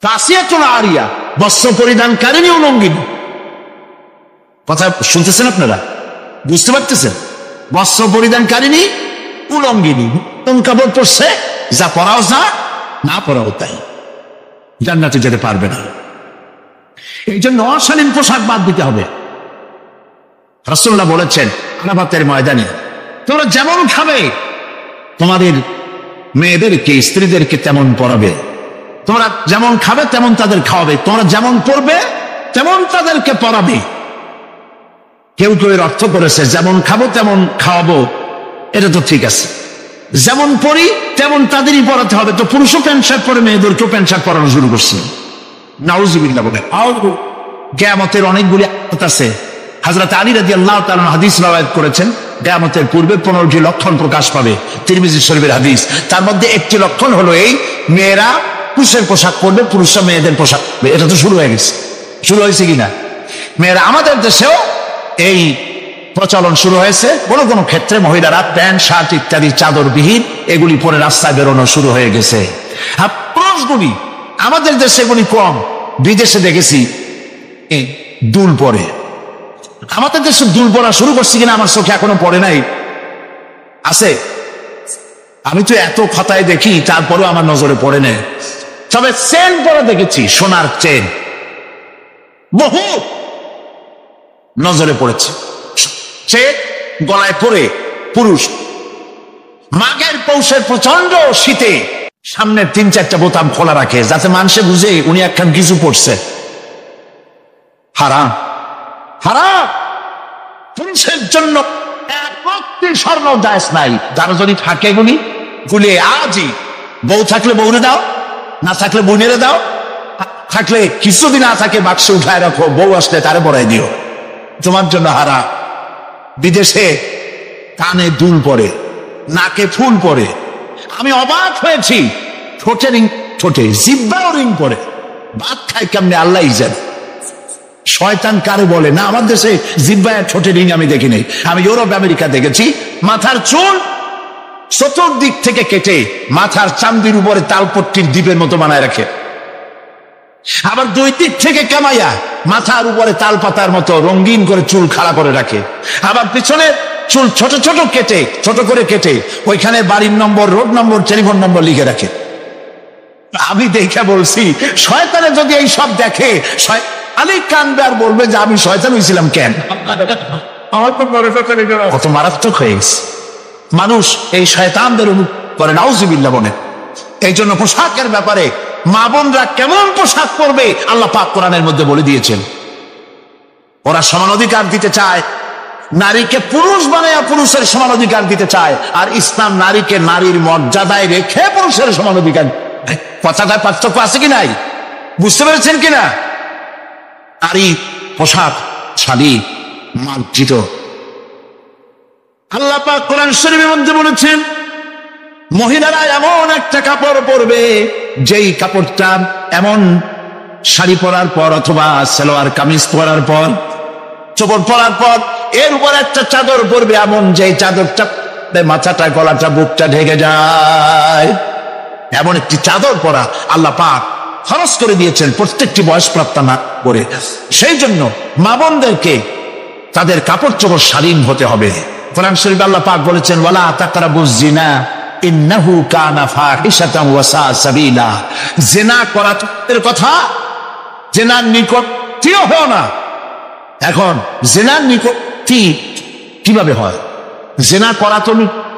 কাসিয়াতুল আরিয়া, বস্ত্র পরিধানকারিণী উলঙ্গিনী। কথা শুনতেছেন আপনারা? বুঝতে পারতেছেন? বস্ত্র পরিধানকারিণী উলঙ্গিনী, কাপড় পরছে, যা পরাও যা, না পরাও তাই, জান্নাতে যেতে পারবে না। এই জন্য অশালীন পোশাক বাদ দিতে হবে। রাসূলুল্লাহ বলেছেন আরাফাতের ময়দানে তোমরা যেমন খাবে তোমাদের মেয়েদেরকে স্ত্রীদেরকে তেমন পরাবে, তোমরা যেমন খাবে তেমন তাদের খাওয়াবে, তোমরা যেমন পড়বে তেমন তাদেরকে পড়াবে। কেউ কেউ এর অর্থ করেছে যেমন খাবো তেমন খাওয়াবো, এটা তো ঠিক আছে, যেমন পড়ি তেমন তাদেরই পড়াতে হবে। তো পুরুষও প্যান্ট শার্ট পরে মেয়েদেরকেও প্যান্ট শার্ট পরানো শুরু করছে। নাউজুবিল্লাহ বলে। কিয়ামতের অনেকগুলি আয়াত আছে। হযরত আলী রাদিয়াল্লাহু তাআলা হাদিস রওয়ায়াত করেছেন কিয়ামতের পূর্বে 15টি লক্ষণ প্রকাশ পাবে, তিরমিজি শরীফের হাদিস। তার মধ্যে একটি লক্ষণ হলো এই, মেয়েরা পুরুষের পোশাক পরবে, পুরুষরা মেয়েদের পোশাক পরবে। এটা তো শুরু হয়ে গেছে। শুরু হয়েছে কিনা? মেয়েরা আমাদের দেশেও এই প্রচলন শুরু হয়েছে। কোনো কোনো ক্ষেত্রে মহিলারা প্যান্ট শার্ট ইত্যাদি চাদরবিহীন এগুলি পরে রাস্তায় বেরোনো শুরু হয়ে গেছে। পুরুষগুলি আমাদের দেশে এগুলি কম, বিদেশে দেখেছি দুল পরে। আমাদের দেশে দুল পরা শুরু করছি কিনা আমার চোখে এখনো পড়ে নাই। আছে, আমি তো এত খাতায় দেখি তারপরেও আমার নজরে পড়ে নেই। তবে চেন পরে দেখেছি, সোনার চেন, বহু নজরে পড়েছে। সে গলায় পরে পুরুষ, মাঘের পৌষের প্রচন্ড শীতে সামনে 3-4টা বোতাম খোলা রাখে যাতে মানুষে বুঝে উনি একখান কিছু পড়ছে। হারাম, হারাম। পুরুষের জন্য এক রক্তি স্বর্ণ জায়েজ নাই। যারা যদি থাকে গুলি গুলিয়ে আজই, বউ থাকলে বউরে দাও, না থাকলে বোনেরে দাও, থাকলে কিছুদিন না থাকে বাক্সে উঠায় রাখো, বউ আসলে তারে বড়াই দিও, তোমার জন্য হারাম। বিদেশে কানে দুল পরে, নাকে ফুল পরে, আমি অবাক হয়েছি। ঠোঁটে রিং, ঠোঁটে জিব্বাও রিং পরে, ভাত খায় কেমনে আল্লাহ জানে। শয়তান কারে বলে না, আমার দেশে জিব্বায় ঠোঁটে রিং আমি দেখি নাই। আমি ইউরোপ আমেরিকা দেখেছি, মাথার চুল চতুর্দিক থেকে কেটে মাথার চামড়ির উপরে তালপট্টির দ্বীপের মতো বানায় রাখে, আবার 2 দিক থেকে কামাইয়া মাথার উপরে তাল পাতার মতো রঙিন করে চুল খাড়া করে রাখে, আবার পিছনে চুল ছোট ছোট কেটে, ছোট করে কেটে ওইখানে বাড়ির নম্বর, রোড নম্বর, টেলিফোন নম্বর লিখে রাখে। আমি দেখে বলছি, শয়তানে যদি এই সব দেখে আলী কানবে আর বলবে যে আমি শয়তান হয়েছিলাম কেন? কত মারাত্মক হয়ে গেছে মানুষ এই শয়তানদের করে, নাউজুবিল্লাহ বলে। এই জন্য পোশাকের ব্যাপারে মা বোনরা কেমন পোশাক পরবে আল্লাহ পাক কোরআনের মধ্যে বলে দিয়েছেন। ওরা সমান অধিকার দিতে চায়, নারীকে পুরুষ বানায়া পুরুষের সমান অধিকার দিতে চায়, আর ইসলাম নারীকে নারীর মর্যাদায় রেখে পুরুষের সমান অধিকার। কথাটার পার্থক্য আছে কি নাই? বুঝতে পেরেছেন কিনা? নারী পোশাক শাড়ি মার্জিত। আল্লাহ পাক কোরআন শরীফের মধ্যে বলেছেন, মহিলারা এমন একটা কাপড় পরবে যেই কাপড়টা এমন শাড়ি পরার পর অথবা সালোয়ার কামিজ পরার পর, চোপড় পরার পর এর উপর একটা চাদর পরবে এমন যে চাদরটা মাথাটা, গলাটা, বুকটা ঢেকে যায়। এমন একটি চাদর পরা আল্লাহ পাক খরচ করে দিয়েছেন প্রত্যেকটি বয়সপ্রাপ্ত না করে। সেই জন্য মা বোনদেরকে তাদের কাপড় চোপড় শালীন হতে হবে। কোরআন শরীফে আল্লাহ পাক বলেছেন, ওয়ালা তাকরাবুজ জিনা ইন্নাহু কানা ফাহিশাতান ওয়া সা সাবিলা। জিনা করার কথা, জিনার নিকটও হয় না। এখন জিনার নিকটই কিভাবে হয়? জিনা করা তো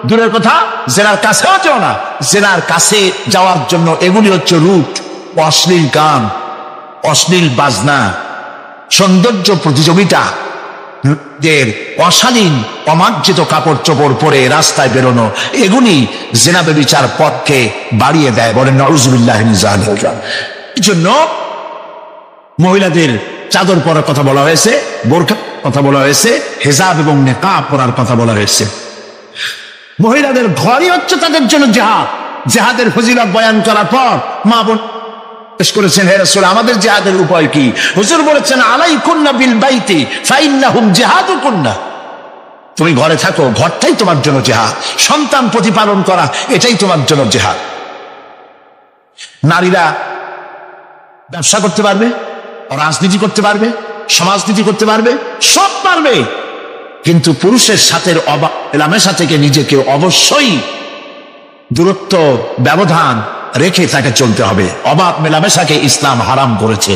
দূরের কথা, জেনার কাছেও যাও না। জেনার কাছে যাওয়ার জন্য এগুলি হচ্ছে রুট, অশ্লীল গান, অশ্লীল বাজনা, সৌন্দর্য প্রতিযোগিতা, অশালীন অমার্জিত কাপড় চোপড় পরে রাস্তায় বেরোনো, এগুলি জেনা ব্যভিচার পথকে বাড়িয়ে দেয়। বলেন নাউজুবিল্লাহ মিন যালিক। এই জন্য মহিলাদের চাদর পরার কথা বলা হয়েছে, বোরকা কথা বলা হয়েছে, হিজাব এবং নিকাব পরার কথা বলা হয়েছে। মহিলাদের ঘরই হচ্ছে তাদের জন্য জিহাদ। জিহাদের ফজিলত বয়ান করার পর মা বোন পেশ করেছেন, হে রাসূল আমাদের জিহাদের উপায় কি? হুজুর বলেছেন, আলাইকুন্না বিল বাইতি ফাইন্নাহুম জিহাদুকুন্না। তুমি ঘরে থাকো, ঘরটাই তোমার জন্য জিহাদ। সন্তান প্রতিপালন করা এটাই তোমার জন্য জিহাদ। নারীরা ব্যবসা করতে পারবে, রাজনীতি করতে পারবে, সমাজনীতি করতে পারবে, সব পারবে, কিন্তু পুরুষের সাথে মেলামেশা থেকে নিজেকে অবশ্যই দূরত্ব ব্যবধান রেখে তাকে চলতে হবে। অবাধ মেলামেশাকে ইসলাম হারাম করেছে।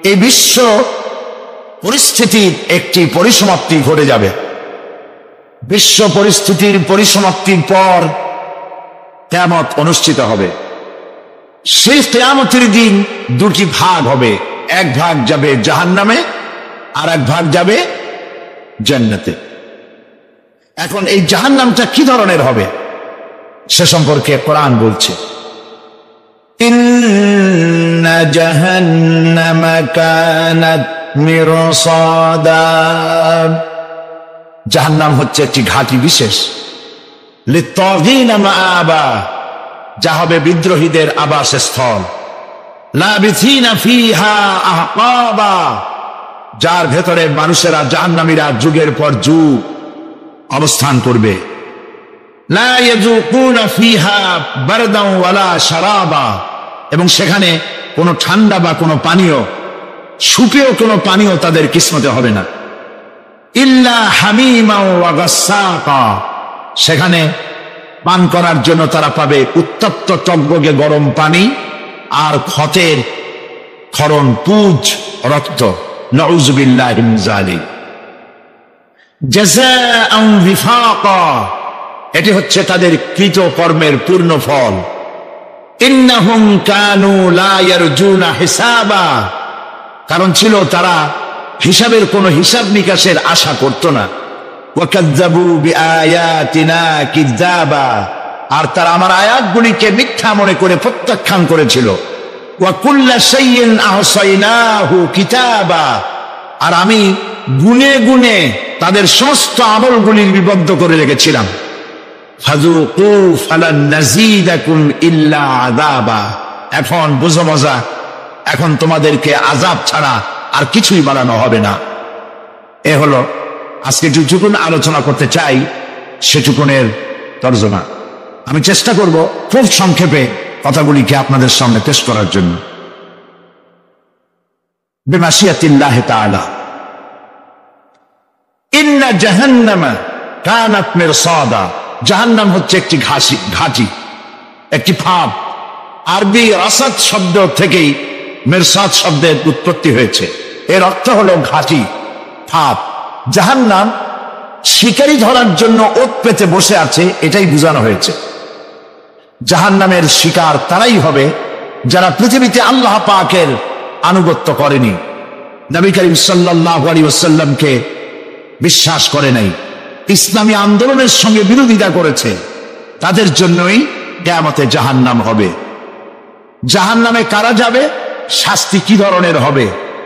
এই বিশ্ব পরিস্থিতির একটি পরিসমাপ্তি ঘটে যাবে। বিশ্ব পরিস্থিতির পরিসমাপ্তির পর কিয়ামত অনুষ্ঠিত হবে। সেই কিয়ামতের দিন 2টি ভাগ হবে, এক ভাগ যাবে জাহান্নামে আর এক ভাগ যাবে জান্নাতে। এখন এই জাহান্নামটা কি ধরনের হবে সে সম্পর্কে কোরআন বলছে, ইন্না জাহান্নামা কানাত মিরসাদা। জাহান্নাম হচ্ছে একটি ঘাঁটি বিশেষ, লিত্তাগিনা মাআবা, যা হবে বিদ্রোহীদের আবাসস্থল, লাবিথিনা ফিহা আহকাবা, যার ভেতরে মানুষেরা জাহান্নামীরা যুগের পর যুগ অবস্থান করবে। লা ইয়াযুকুনা ফিহা বারদান ওয়ালা শারাবা, এবং সেখানে কোনো ঠান্ডা বা কোনো পানীয়, সুপেয় কোনো পানীয় তাদের কিসমতে হবে না। ইল্লা হামিমা ওয়া গাসসাকা, সেখানে পান করার জন্য তারা পাবে উত্তপ্ত টকবগে গরম পানি আর ক্ষতের ক্ষরণ, পুজ, রক্ত। নাউযুবিল্লাহি মিন যালিক। জাযাআন ওয়িফাকা, এটি হচ্ছে তাদের কৃত কর্মের পূর্ণ ফল। ইন্নাহুম কানু লা ইয়ারজুনা হিসাবা, কারণ ছিল তারা হিসাবের কোন হিসাব নিকাশের আশা করত না। ওয়াকাযযাবু বিআয়াতিনা কিযাবা, আর তারা আমার আয়াতগুলিকে মিথ্যা মনে করে প্রত্যাখ্যান করেছিল। ওয়া কুল্লা শাইইন আহসাইনাহু কিতাবা, আর আমি গুনে গুনে তাদের সমস্ত আমলগুলি লিপিবদ্ধ করে রেখেছিলাম। ফাযুকু ফালান নাযীদাকুম ইল্লা আযাবা, এখন বুঝো মজা, এখন তোমাদেরকে আযাব ছাড়া আর কিছুই বাড়ানো হবে না। এ হলো আজকে যেটুকুন আলোচনা করতে চাই সেটুকুনের তর্জমা। আমি চেষ্টা করব খুব সংক্ষেপে কথাগুলিকে আপনাদের সামনে পেশ করার জন্য। বিমাশিয়াতিল্লাহি তাআলা। ইন্না জাহান্নামা কানাত মিরসাদা, জাহান্নাম হচ্ছে একটি ঘাঁটি, একটি ফাঁদ। আরবি রাসাদ শব্দ থেকেই মিরসাদ শব্দের উৎপত্তি হয়েছে। এর অর্থ হলো ঘাঁটি, ফাঁদ। জাহান্নাম শিকারি ধরার জন্য ওত পেতে বসে আছে, এটাই বোঝানো হয়েছে। জাহান্নামের শিকার তারাই হবে যারা পৃথিবীতে আল্লাহ পাকের আনুগত্য করেনি, নবী করিম সাল্লাল্লাহু আলাইহি ওয়াসাল্লামকে বিশ্বাস করে নাই, ইসলামী আন্দোলনের সঙ্গে বিরোধিতা করেছে, তাদের জন্যই কিয়ামতে জাহান্নাম হবে। জাহান্নামে কারা যাবে, শাস্তি কি ধরনের হবে,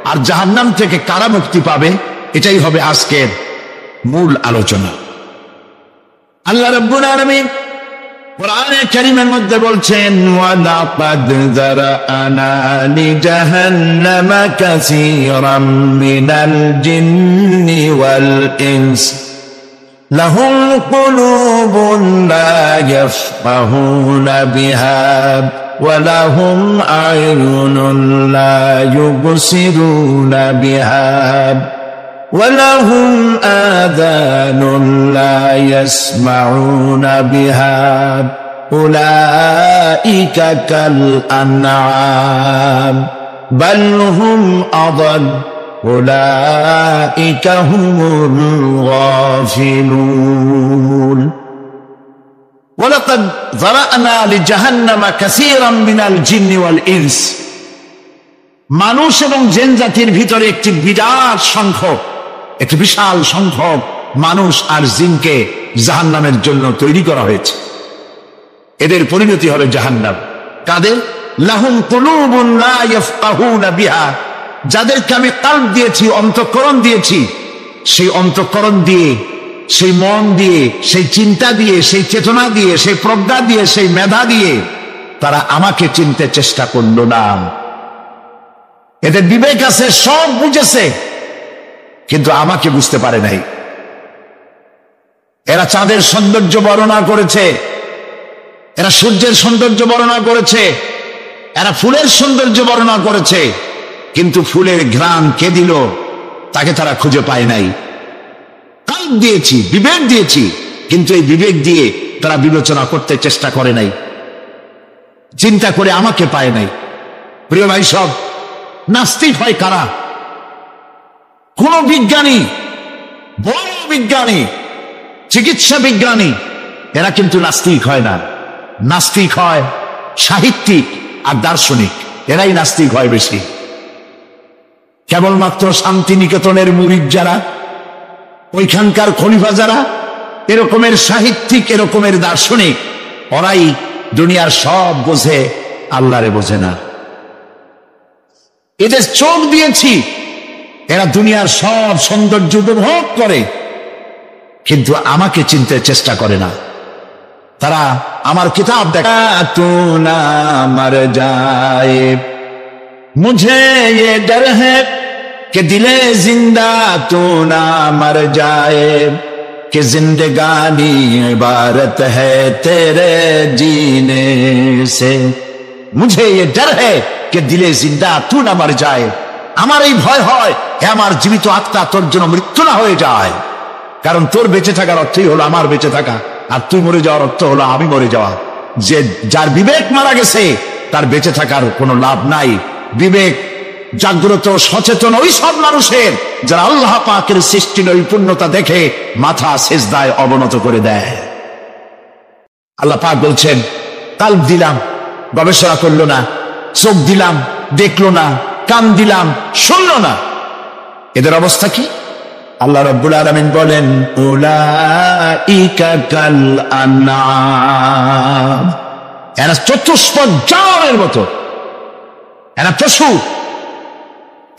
আর জাহান্নাম থেকে কারা মুক্তি পাবে, এটাই হবে আজকের মূল আলোচনা। আল্লাহ রাব্বুল আলামিন কোরআনে কারীমের মধ্যে বলছেন, ওয়ালাকাদ যারানা লিজাহান্নামা কাসীরাম মিনাল জিন্নি ওয়াল ইনস লাহুম কুলুবুন লা ইয়াফকাহুনা বিহা ওয়া লাহুম আ'য়ুনুন লা ইউবসিরুনা বিহা ولهم آذان لا يسمعون بها أولئك كالأنعام بل هم أضل أولئك هم الغافلون ولقد ذرأنا لجهنم كثيرا من الجن والإنس, মানুষ এবং জিন জাতির ভিতরে একটি বিরাট সংখ্যক, একটি বিশাল সংখ্যক মানুষ আর জিনকে জাহান্নামের জন্য তৈরি করা হয়েছে। এদের পরিণতি হবে জাহান্নাম। কাদের? লাহুম কুলুবুন লা ইয়াফকাহুনা বিহা, যাদেরকে আমি কলব দিয়েছি, অন্তঃকরণ দিয়েছি, সেই অন্তঃকরণ দিয়ে, সেই মন দিয়ে, সেই চিন্তা দিয়ে, সেই চেতনা দিয়ে, সেই প্রজ্ঞা দিয়ে, সেই মেধা দিয়ে তারা আমাকে চিনতে চেষ্টা করল না। এদের বিবেক আছে, সব বুঝেছে, কিন্তু আমাকে বুঝতে পারে নাই। এরা চাঁদের সৌন্দর্য বর্ণনা করেছে, এরা সূর্যের সৌন্দর্য বর্ণনা করেছে, এরা ফুলের সৌন্দর্য বর্ণনা করেছে, কিন্তু ফুলের ঘ্রাণ কে দিল তাকে তারা খুঁজে পায় নাই। কাল দিয়েছি, বিবেক দিয়েছি, কিন্তু এই বিবেক দিয়ে তারা বিবেচনা করতে চেষ্টা করে নাই, চিন্তা করে আমাকে পায় নাই। প্রিয় ভাই সব, নাস্তিক হয় কারা? কোন বিজ্ঞানী, বড় বিজ্ঞানী, চিকিৎসা বিজ্ঞানী, এরা কিন্তু নাস্তিক হয় না। নাস্তিক হয় সাহিত্যিক আর দার্শনিক, এরাই নাস্তিক হয় বেশি। কেবলমাত্র শান্তিনিকেতনের মুরিদ যারা, ওইখানকার খলিফা যারা, এরকমের সাহিত্যিক, এরকমের দার্শনিক, ওরাই দুনিয়ার সব বোঝে, আল্লাহরে বোঝে না। এদের চোখ দিয়েছি, এরা দুনিয়ার সব সৌন্দর্য উপভোগ করে, কিন্তু আমাকে চিনতে চেষ্টা করে না। তারা আমার কিতাব দেখা তু না মর যায়, মুঝে ये डर है कि दिले जिंदा तू ना मर जाए, कि जिंदगानी इबारत है तेरे जीने से, मुझे ये डर है कि दिले जिंदा तू ना मर जाए। আমার এই ভয় হয়, হে আমার জীবিত আত্মা, তোর জন্য মৃত্যু না হয়ে যায়। কারণ তোর বেঁচে থাকার অর্থই হলো আমার বেঁচে থাকা, আর তুই মরে যাওয়ার অর্থ হলো আমি মরে যাওয়া। যে যার বিবেক মারা গেছে তার বেঁচে থাকার কোনো লাভ নাই। বিবেক জাগ্রত সচেতন ওই সব মানুষের যারা আল্লাহ পাকের সৃষ্টি নৈপুণ্যতা দেখে মাথা সিজদায় অবনত করে দেয়। আল্লাহ পাক বলছেন, কাল্ব দিলাম, গবেষণা করলো না, চোখ দিলাম, দেখলো না, কান দিলাম, শুনলো না, এদের অবস্থা কি? আল্লাহ রাব্বুল আলামিন বলেন, উলাইকা কাল আনআম, এরা চতুষ্পদ জানোয়ারের মতো, এরা পশু।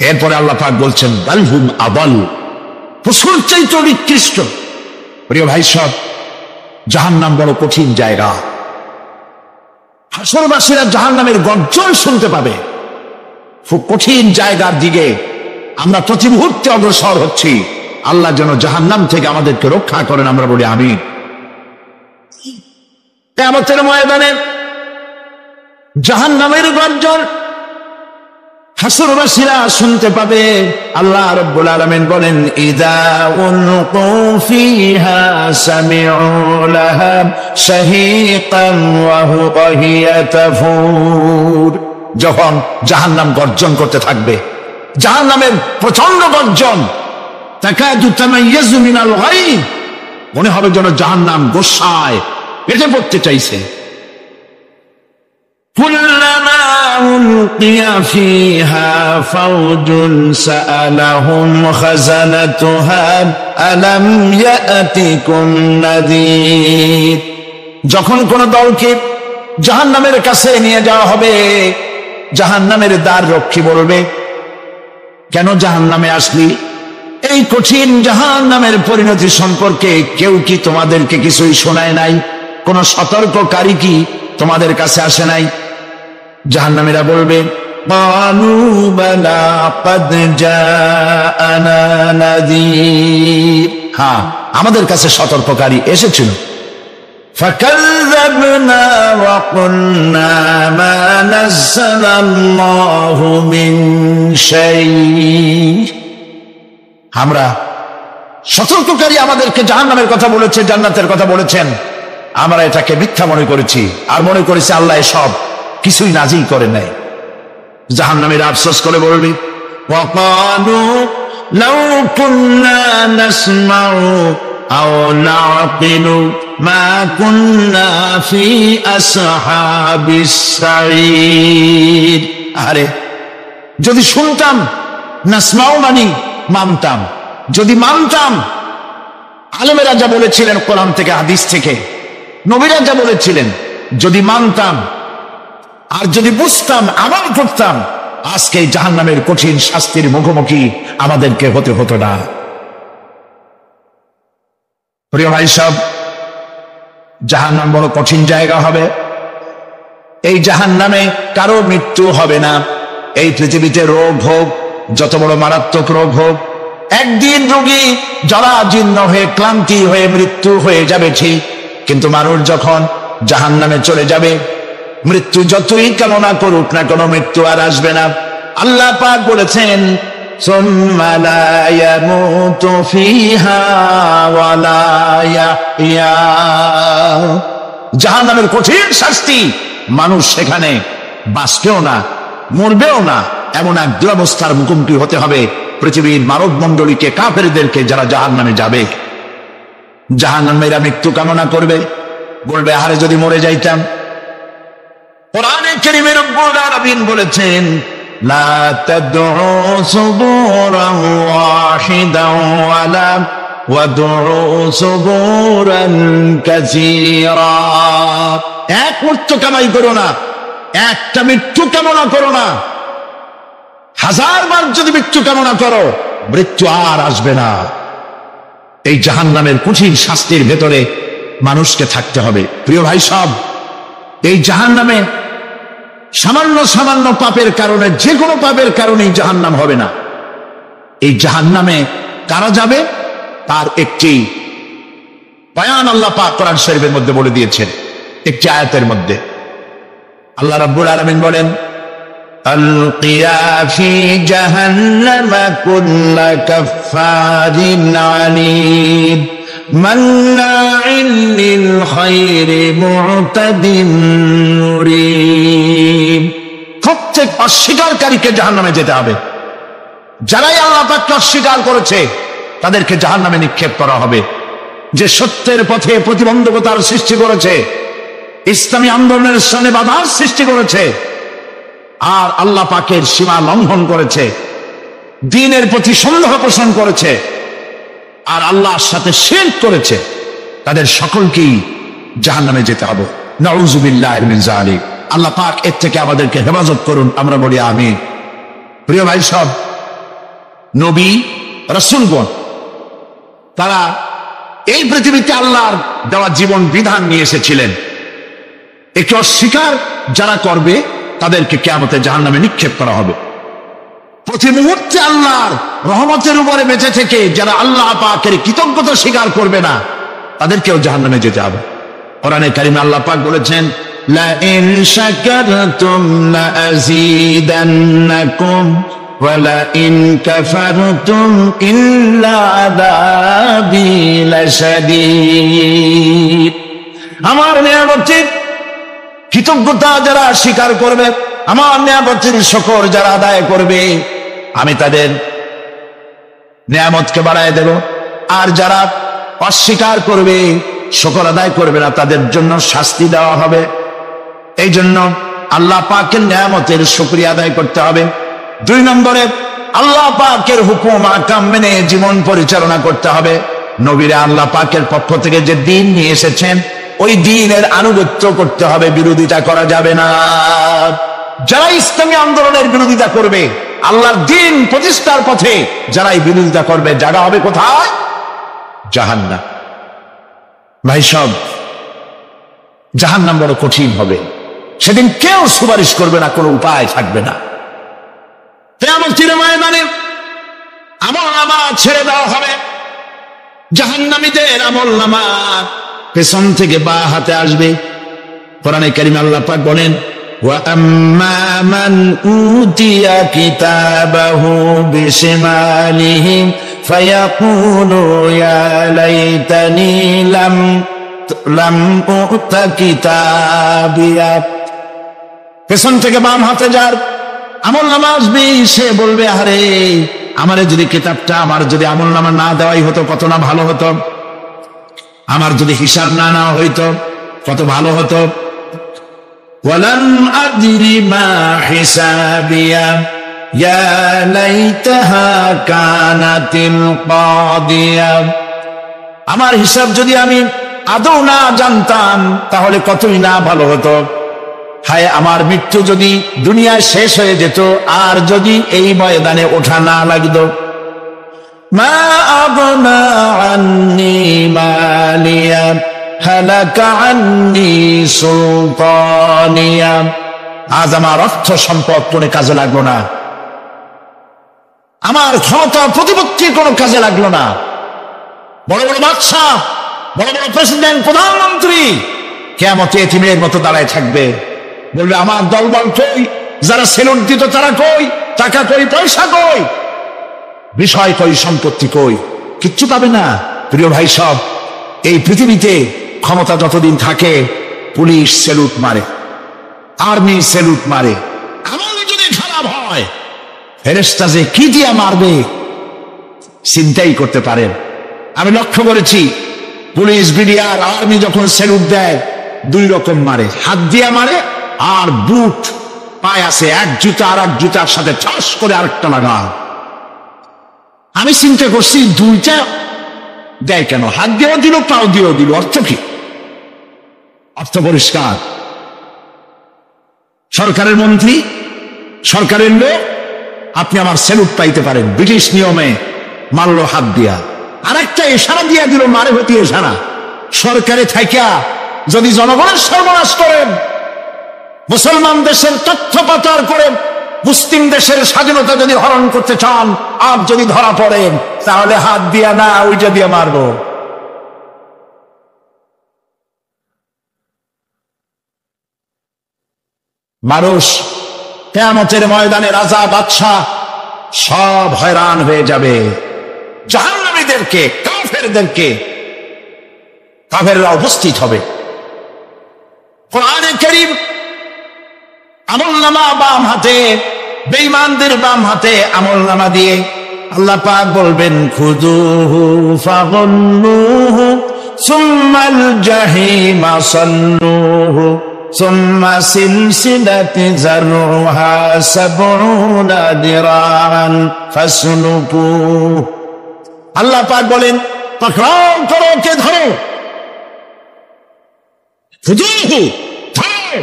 এরপরে আল্লাহ পাক বলছেন, বালহুম আদাল, পশুর চাইতে নিকৃষ্ট। প্রিয় ভাই সব, জাহান্নাম বড় কঠিন জায়গা। হাসরবাসীরা জাহান্নামের গর্জন শুনতে পাবে। খুব কঠিন জায়গার দিকে আমরা প্রতি মুহূর্তে অগ্রসর হচ্ছি। আল্লাহ যেন জাহান্নাম থেকে আমাদেরকে রক্ষা করেন, আমরা বলি আমিন। কিয়ামতের ময়দানে জাহান্নামের গর্জন হাসরবাসীরা শুনতে পাবে। আল্লাহ রাব্বুল আলামিন বলেন, ইযা উলকু ফিহা সামিউ লাহা শাহীকান ওয়া হুয়া ইয়াতাফুর। যখন জাহান্নাম গর্জন করতে থাকবে, জাহান্নামের প্রচন্ড গর্জন, তাকাদু তামাইয়াজু মিনাল গায়ব, মনে হবে যেন জাহান্নাম গোসায় পেটে পড়তে চাইছে। কুল্লামা উলকিয়া ফিহা ফাওজুন সাআলাহুম খাযানাতুহা আলাম ইয়াতিকুম নাযীর। যখন কোন দলকে জাহান্নামের কাছে নিয়ে যাওয়া হবে, জাহান্নামের দ্বার রক্ষী বলবে, কেন জাহান্নামে আসলি? এই কঠিন জাহান্নামের পরিণতি সম্পর্কে কেউ কি তোমাদেরকে কিছুই শোনায় নাই? কোন সতর্ককারী কি তোমাদের কাছে আসে নাই? জাহান্নামীরা বলবে, ক্বালু বালা ক্বাদ জাআনা নাযীর, হ্যাঁ আমাদের কাছে সতর্ককারী এসেছিল। ফাকাযযাবনা ওয়া কুলনা মা নাযালাল্লাহু মিন শাই, আমরা সতর্ককারী আমাদেরকে জাহান্নামের কথা বলেছে, জান্নাতের কথা বলেছেন, আমরা এটাকে মিথ্যা মনে করেছি আর মনে করেছি আল্লাহ সব কিছুই নাজিল করে নাই। জাহান্নামীরা আফসোস করে বলবে, ওয়াকালু লাউ কুন্না নাসমাউ আও নাকিলু মা কুন্না ফি আসহাবিস সাঈর। আরে যদি শুনতাম, নাসমাউ মানি মানতাম, যদি মানতাম আলেমেরা যা বলেছিলেন কোরআন থেকে হাদিস থেকে, নবীরা যা বলেছিলেন, যদি মানতাম আর যদি বুঝতাম, আমল করতাম, আজকে জাহান্নামের কঠিন শাস্তির মুখোমুখি আমাদেরকে হতে হতো না। প্রিয় ভাই সব, জাহান্নাম বড় কঠিন জায়গা হবে। এই জাহান্নামে কারো মৃত্যু হবে না। এই পৃথিবীতে রোগ হোক, যত বড় মারাত্মক রোগ হোক, একদিন রোগী জরাজীর্ণ হয়ে ক্লান্তি হয়ে মৃত্যু হয়ে যাবে ঠিক, কিন্তু মানুষ যখন জাহান্নামে চলে যাবে, মৃত্যু যতই কামনা করুক না কেন, মৃত্যু আর আসবে না। আল্লাহ পাক বলেছেন, সুম্মা লা ইয়ামুতু ফিহা ওয়া লা ইয়াহইয়া। জাহান্নামের কঠিন শাস্তি, মানুষ সেখানে বাঁচবেও না, মরবেও না, এমন এক দুরবস্থার মুখোমুখি হতে হবে পৃথিবীর মানব মণ্ডলীকে, কাফেরদেরকে, যারা জাহান্নামে যাবে। জাহান্নামীরা মৃত্যু কামনা করবে, বলবে, আরে যদি মরে যাইতাম। কোরআনে কারীমে রব্বুল আলামিন বলেছেন, লা তাদউ সুবুরান ওয়াহিদান ওয়ালা ওয়াদউ সুবুরান কাসীরা। এক মৃত্যু কামাই করো না, একটা মৃত্যু কামনা করো না। 1000 বার যদি মৃত্যু কামনা করো, মৃত্যু আর আসবে না। এই জাহান্নামের কঠিন শাস্তির ভেতরে মানুষকে থাকতে হবে। প্রিয় ভাই সব, এই জাহান্নামে সামান্য সামান্য পাপের কারণে, যে কোনো পাপের কারণেই জাহান্নাম হবে না। এই জাহান্নামে কারা যাবে তার একটি বয়ান আল্লাহ পাক কোরআন শরীফের মধ্যে বলে দিয়েছেন, একটি আয়াতের মধ্যে। আল্লাহ রাব্বুল আলামিন বলেন, আলকিয়া ফি জাহান্নামা কুল্লা কাফফারিন আনিদ মান্নাইন লিল খায়রি মু'তাদিন মুরিব। প্রত্যেক অস্বীকারীকে জাহান্নামে যেতে হবে। যারাই আল্লাহ পাককে অস্বীকার করেছে তাদেরকে জাহান্নামে নিক্ষেপ করা হবে। যে সত্যের পথে প্রতিবন্ধকতার সৃষ্টি করেছে, ইসলামী আন্দোলনের সামনে বাধার সৃষ্টি করেছে, আর আল্লাহ পাকের সীমা লঙ্ঘন করেছে, দ্বীনের প্রতি সন্দেহ পোষণ করেছে, আর আল্লাহর সাথে শিরক করেছে, তাদের সকলকেই জাহান্নামে যেতে হবে। নাউযুবিল্লাহি মিন যালিক। আল্লাহ পাক এর থেকে আমাদেরকে হেফাজত করুন, আমরা বলি আমিন। প্রিয় ভাই সব, নবী রাসূলগণ তারা এই পৃথিবীতে আল্লাহর দেওয়া জীবন বিধান নিয়ে এসেছিলেন। একে অস্বীকার যারা করবে তাদেরকে কিয়ামতে জাহান্নামে নিক্ষেপ করা হবে। প্রতি মুহূর্তে আল্লাহর রহমতের উপরে বেঁচে থেকে যারা আল্লাহ পাকের কৃতজ্ঞতা স্বীকার করবে না তাদেরকেও জাহান্নামে যেতে হবে। কোরআনে কারিমে আল্লাহ পাক বলেছেন, লা ইন শাকারতুম লা আযীদান্নাকুম ওয়া লা ইন কাফারতুম ইল্লা আযাবি লাশাদীদ। আমার নিয়ামতের কৃতজ্ঞতা যারা স্বীকার করবে, আমার নিয়ামতের শুকর যারা আদায় করবে, আমি তাদের নিয়ামতকে বাড়ায় দেব। আর যারা অস্বীকার করবে, শুকর আদায় করবে না, তাদের জন্য শাস্তি দেওয়া হবে। এই জন্য আল্লাহ পাকের নিয়ামতের শুকরিয়া আদায় করতে হবে। 2 নম্বরে আল্লাহ পাকের হুকুম আহকাম মেনে জীবন পরিচালনা করতে হবে। নবীরা আল্লাহ পাকের পক্ষ থেকে যে দ্বীন নিয়ে এসেছেন ওই দ্বীনের আনুগত্য করতে হবে, বিরোধিতা করা যাবে না। যারা ইসলামী আন্দোলনের বিরোধিতা করবে, আল্লাহর দ্বীন প্রতিষ্ঠার পথে যারাই বিরোধিতা করবে, জায়গা হবে কোথায়? জাহান্নাম। ভাই সব, জাহান্নাম বড় কঠিন হবে। সেদিন কেউ সুপারিশ করবে না, কোনো উপায় থাকবে না। কিয়ামতের ময়দানে আমলনামা ছেড়ে দেওয়া হবে। জাহান্নামীদের আমলনামা পেছন থেকে বা হাতে আসবে। কোরআনে কারিমে আল্লাহ পাক বলেন, ওয়া আম্মা মান উতিয়া কিতাবাহু বিশিমালিহি ফায়াকুলু ইয়া লাইতানি লাম উতা কিতাবিয়া। পেছন থেকে বাম হাতে যার আমলনামা আসবে, সে বলবে, আরে আমারে যদি কিতাবটা, আমার যদি আমলনামা না দেওয়াই হতো কত না ভালো হতো, আমার যদি হিসাব না নেওয়া হইতো কত ভালো হতো। ওয়ালাম আদরি মা হিসাবিয়া ইয়া লাইতাহা কানাতিল কাদিয়া। আমার হিসাব যদি আমি আদৌ না জানতাম তাহলে কতই না ভালো হতো। হায়, আমার মৃত্যু যদি দুনিয়ায় শেষ হয়ে যেত, আর যদি এই ময়দানে ওঠা না লাগতো। মা আগনা আন্নি মালিয়া হালাকা আন্নি সুলতানিয়া। আজ আমার অর্থ সম্পদ কোনো কাজে লাগলো না, আমার ক্ষমতা প্রতিপত্তির কোনো কাজে লাগলো না। বড় বড় বাদশা, বড় বড় প্রেসিডেন্ট, প্রধানমন্ত্রী কিয়ামতে এতিমের মতো দাঁড়ায় থাকবে, বলবে, আমার দলবল কই, যারা সেলুট দিত তারা কই, টাকা কই, পয়সা কই, বিষয় কই, সম্পত্তি কই, কিচ্ছু পাবে না। প্রিয় ভাই সব, এই পৃথিবীতে ক্ষমতা যতদিন থাকে পুলিশ সেলুট মারে, আর্মি সেলুট মারে। আমল যদি খারাপ হয় ফেরেশতা যে কি দিয়া মারবে চিন্তাই করতে পারেন। আমি লক্ষ্য করেছি, পুলিশ, বিডিআর, আর্মি যখন সেলুট দেয় 2 রকম মারে, হাত দিয়া মারে, আর বুট পায়ে আছে, এক জুতা আর এক জুতার সাথে ঠাস করে আরেকটা লাগা। আমি চিন্তা করছি, 2টা দেয় কেন? হাত দিয়েও দিল, পাও দিয়েও দিল, অর্থ কি? অর্থ পরিষ্কার। সরকারের মন্ত্রী, সরকারের লোক, আপনি আমার সেলুট পাইতে পারেন, ব্রিটিশ নিয়মে মারল হাত দিয়া, আর একটা ইশারা দিয়া দিল, মারে হতি ইশারা। সরকারে থাইকা যদি জনগণের সর্বনাশ করেন, মুসলমান দেশের তথ্য পাচার করে মুসলিম দেশের স্বাধীনতা যদি হরণ করতে চান, আর যদি ধরা পড়েন, তাহলে হাত দিয়া না, ওইটা দিয়ে মারব। মানুষ কিয়ামতের ময়দানে রাজা, বাদশাহ সব হয়রান হয়ে যাবে। জাহান্নামীদেরকে, কাফেরদেরকে, কাফেররা উপস্থিত হবে। কোরআনে কারীম আমলনামা বাম হাতে, বেঈমানদের বাম হাতে আমলনামা দিয়ে আল্লাহ পাক বলবেন খুযুহু ফাগুল্লুহু সুম্মাল জাহিমা সাল্লুহু সুম্মা সিলসিলাতি যারউহা সাবউনা দিরাআন ফাসলুকুহু। আল্লাহ পাক বলেন পাকড়াও করো, কে ধরো, খুযুহু ধরো,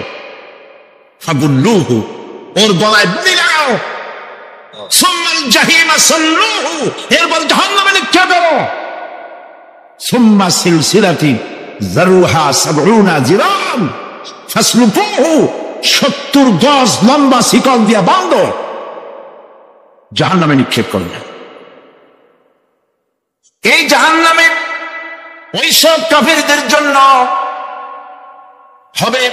ফাগুল্লুহু ওর গলায় বেঁধে দাও, সুম্মাল জাহিমা সাল্লুহু এরপর জাহান্নামে নিক্ষেপ করো, সুম্মা সিলসিলাতি যারউহা সাবউনা যিরান ফাসলুকুহু 70 গজ লম্বা শিকল দিয়া বাঁধো, জাহান্নামে নিক্ষেপ করবে। এই জাহান্নামে ওইসব কাফিরদের জন্য হবে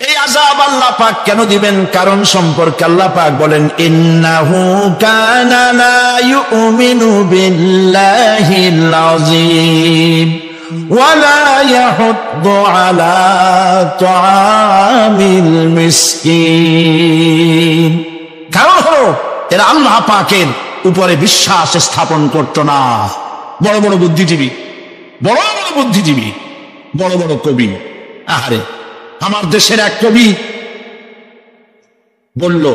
এই আযাব। আল্লাহ পাক কেন দিবেন কারণ সম্পর্কে আল্লাহ পাক বলেন ইন্নাহু কানা লা ইউমিনু বিল্লাহিল আযীম ওয়া লা ইয়াহুদ্দু আলা তুআমিল মিসকিন। কারণ হলো এরা আল্লাহ পাকের উপরে বিশ্বাস স্থাপন করত না। বড় বড় বুদ্ধিজীবী, বড় বড় বুদ্ধিজীবী, বড় বড় কবি, আহারে আমার দেশের এক কবি বলল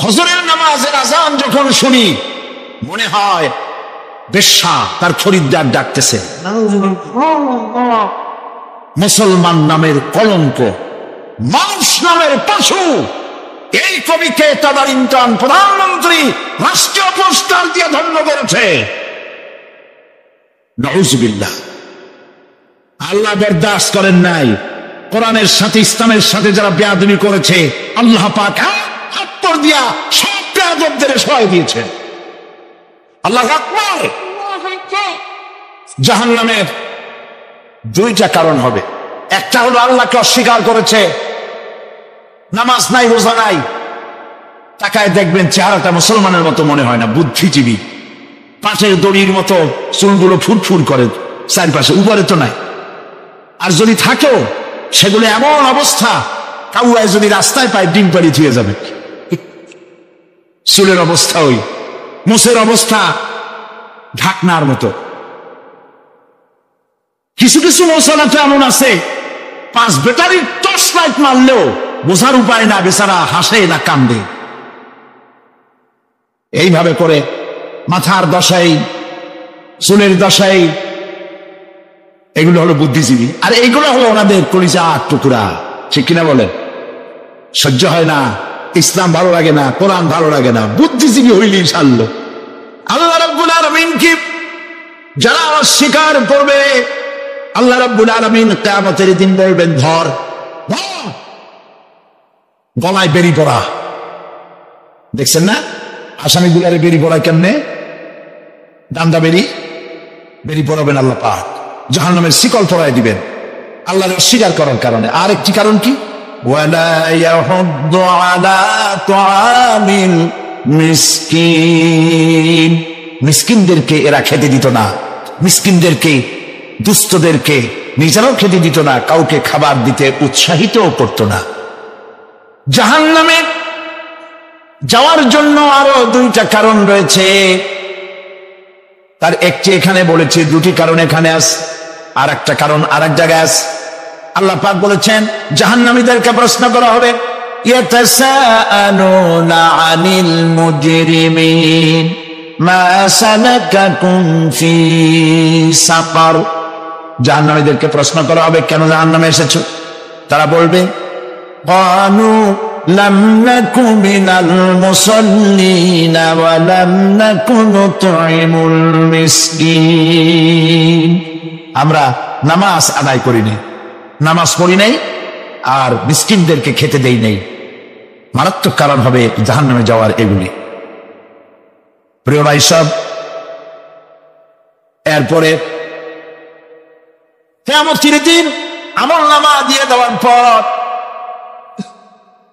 হজরের নামাজের আজান যখন শুনি মনে হয় বেশ্যা তার খরিদ্দার ডাকতেছে। মুসলমান নামের কলঙ্ক, মানুষ নামের পশু। এই কবিকে তদানীন্তন প্রধানমন্ত্রী রাষ্ট্রীয় পুরস্কার দিয়ে ধন্য করেছে। নাউজুবিল্লাহ। আল্লাহ বরদাস্ত করেন নাই। কোরআনের সাথে ইসলামের সাথে যারা বেয়াদবি করেছে আল্লাহ পাক হাত দিয়া সব বেয়াদবদের সহায় দিয়েছেন। আল্লাহু আকবার। জাহান্নামের দুইটা কারণ হবে। একটা হলো আল্লাহকে অস্বীকার করেছে, নামাজ নাই, রোজা নাই, তাকায় দেখবেন চেহারাটা মুসলমানের মতো মনে হয় না, বুদ্ধিজীবী, পাটের দড়ির মতো চুলগুলো ফুরফুর করে চারপাশে, উপরে তো নাই। আর যদি থাকেও সেগুলো এমন অবস্থা কাউয়ায় যদি রাস্তায় পায় ডিম পাড়ি ধুয়ে যাবে। চুলের অবস্থা ওই, মুছের অবস্থা ঢাকনার মতো। কিছু কিছু মশলা তো এমন আছে 5 ব্যাটারির টর্চ লাইট মারলেও বোঝার উপায় না, বেচারা হাসে না কান্দে। এইভাবে করে মাথার দশাই, চুলের দশাই, এগুলো হলো বুদ্ধিজীবী। আর এইগুলো হলো ওনাদের কলিজা টুকরা, ঠিক কিনা বলেন? সহ্য হয় না, ইসলাম ভালো লাগে না, কোরআন ভালো লাগে না, বুদ্ধিজীবী হইলেই ছাড়লো। আল্লাহ রাব্বুল আলামিন কি যারা অস্বীকার করবে আল্লাহ রাব্বুল আলামিন কিয়ামতের দিন বলবেন ধর, গলায় বেরি পড়া। দেখছেন না আসামি গুলারে বেরি পড়ায় কেমনে? ডান্ডা বেরি পড়াবেন আল্লাহ পাক, জাহান্নামের শিকল পরায় দিবেন আল্লাহর অস্বীকার করার কারণে। আর একটি কারণ কি? ওয়ালা ইয়াহুদ্দু আলা তুআমিল মিসকিন। মিসকিনদেরকে এরা খেতে দিত না, মিসকিনদেরকে, দুস্থদেরকে নিজেরাও খেতে দিত না, কাউকে খাবার দিতে উৎসাহিতও করত না। জাহান্নামে যাওয়ার জন্য আরো 2টা কারণ রয়েছে। তার একটি এখানে বলেছে, 2টি কারণ এখানে আছে, আর একটা কারণ আর এক জায়গায় আছে। আল্লাহ পাক বলেছেন জাহান্নামীদেরকে প্রশ্ন করা হবে ইয়াতাসাআলুনা আনিল মুজরিমিন মা সালাকাকুম ফি সাকার। জাহান্নামীদেরকে প্রশ্ন করা হবে কেন জাহান্নামে এসেছো? তারা বলবে ক্বালু লাম নাকু মিনাল মুসাল্লিনা ওয়া লাম নাকু নুতঈমুল মিসকিন। আমরা নামাজ আদায় করিনি, নামাজ পড়ি নাই, আর মিসকিনদেরকে খেতে দেই নাই। মারাত্মক কারণ হবে জাহান্নামে যাওয়ার এগুলি। প্রিয় ভাই সব, এরপরে কিয়ামতের দিন আমলনামা দিয়ে দেওয়ার পর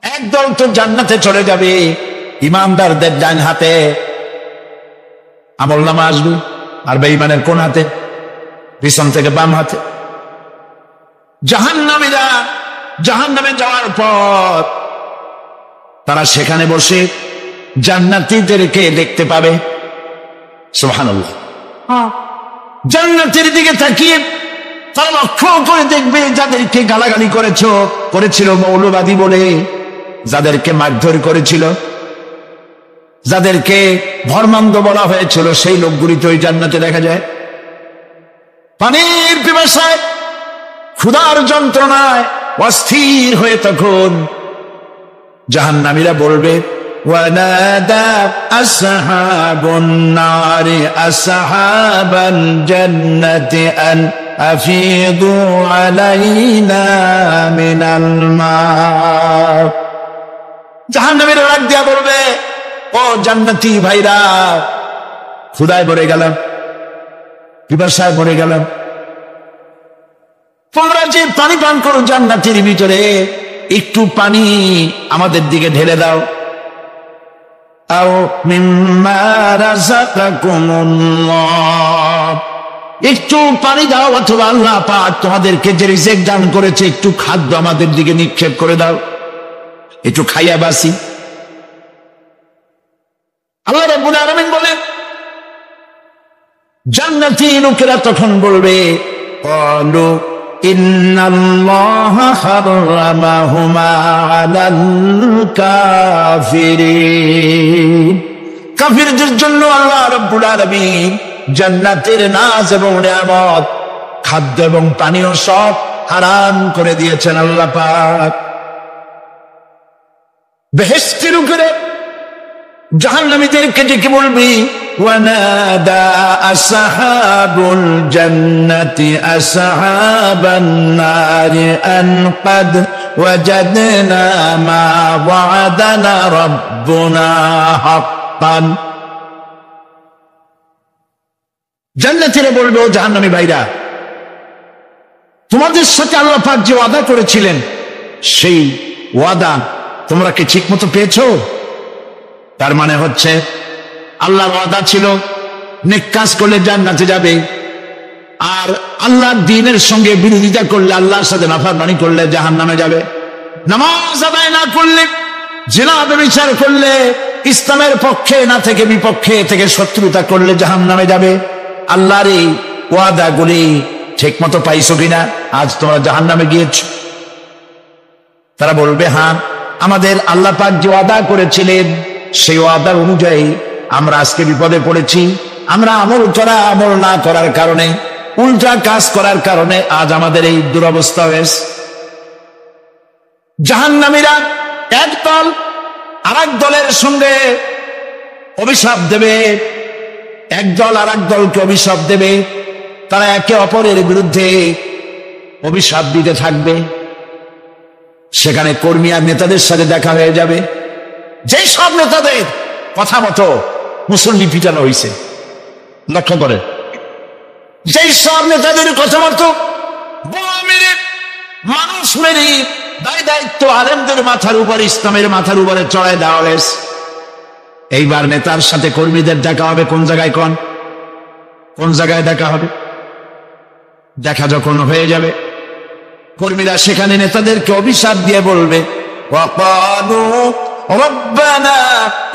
একদল তো জান্নাতে চলে যাবে, ইমানদারদের ডান হাতে আমলনামা আসবে, আর বেঈমানের কোন হাতে? পিছন থেকে বাম হাতে। জাহান্নামীরা জাহান্নামে যাওয়ার পর তারা সেখানে বসে জান্নাতীদেরকে দেখতে পাবে। সুবহানাল্লাহ। জান্নাতের দিকে তাকিয়ে তারা লক্ষ্য করে দেখবে যাদেরকে গালাগালি করেছিল মৌলবাদী বলে, যাদেরকে মারধর করেছিল, যাদেরকে ধর্মান্ধ বলা হয়েছিল, সেই লোকগুলি তো ওই জান্নাতে দেখা যায়। পানির পিপাসায় ক্ষুধার যন্ত্রণায় অস্থির হয়ে তখন জাহান্নামীরা বলবে, ওয়ানাদা আসহাবুন নারি আসহাবাল জান্নাতি আন আফিদু আলাইনা মিনাল মা। জাহান্নামীরা ডাক দিয়া বলবে, ও জান্নাতি ভাইরা, ক্ষুধায় মরে গেলাম, পিপাসায় মরে গেলাম, তোমরা যে পানি পান করো জান্নাতের ভিতরে, একটু পানি আমাদের দিকে ঢেলে দাও। আও মিম্মা রাযাকাকুমুল্লাহ, একটু পানি দাও, অথবা আল্লাহ পাক তোমাদেরকে যে রিজিক দান করেছে একটু খাদ্য আমাদের দিকে নিক্ষেপ করে দাও, একটু খাইয়া বাসি। আল্লাহ রাব্বুল আলামিন বলেন, জান্নাতি লোকেরা তখন বলবে, ক্বালু ইন্নাল্লাহা হারামাহুমা আলাল কাফিরিন, কাফিরদের জন্য আল্লাহ রাব্বুল আলামিন জান্নাতের নাজ এবং নিয়ামত, খাদ্য এবং পানীয় সব হারাম করে দিয়েছেন আল্লাহ পাক। বেহেশতের উপরে জাহান্নামীদেরকে ডেকে বলবি, ওয়ানাদা আসহাবুল জান্নাতি আসহাবান নারি আন ক্বাদ ওয়াজাদনা মা ওয়া'দানা রাব্বুনা হাক্কান। জান্নাতীরা বলবে, ও জাহান্নামী ভাইরা, তোমাদের সাথে আল্লাহ পাক যে ওয়াদা করেছিলেন সেই ওয়াদা তোমরা কি ঠিক মতো পেয়েছো? তার মানে হচ্ছে আল্লাহর ওয়াদা ছিল নেক কাজ করলে জান্নাতে যাবে, আর আল্লাহর দ্বীনের সঙ্গে বিরোধিতা করলে, আল্লাহর সাথে নাফরমানি করলে জাহান্নামে যাবে। নামাজ আদায় না করলে, জিনা ব্যভিচার করলে, ইসলামের পক্ষে না থেকে বিপক্ষে থেকে শত্রুতা করলে জাহান্নামে যাবে। আল্লাহর এই ওয়াদাগুলি ঠিক মতো পাইছো কিনা? আজ তোমরা জাহান্নামে গিয়েছো। তারা বলবে, হ্যাঁ, আমাদের আল্লাহ পাক যে ওয়াদা করেছিলেন সেই ওয়াদার অনুযায়ী আমরা আজকে বিপদে পড়েছি। আমরা আমল না করার কারণে, উল্টা কাজ করার কারণে আজ আমাদের এই দুরবস্থা হয়েছে। জাহান্নামীরা এক দল আরেক দলের সঙ্গে অভিশাপ দেবে, এক দল আরেক দলকে অভিশাপ দেবে। তারা একে অপরের বিরুদ্ধে অভিশাপ দিতে থাকবে। সেখানে কর্মী আর নেতাদের সাথে দেখা হয়ে যাবে। যেই সব নেতাদের কথা মতো মুসল্লি পিটানো হয়েছে, লক্ষ্য করে, যেই সব নেতাদের কথা মতো মানুষ মেরে দায় দায়িত্ব আলেমদের মাথার উপর, ইসলামের মাথার উপরে চড়ায় দেওয়া হয়েছে। এইবার নেতার সাথে কর্মীদের দেখা হবে কোন জায়গায়, কোন জায়গায় দেখা হবে? দেখা যখন হয়ে যাবে, কর্মীরা সেখানে নেতাদেরকে অভিশাপ দিয়ে বলবে, ওয়াকালু রব্বানা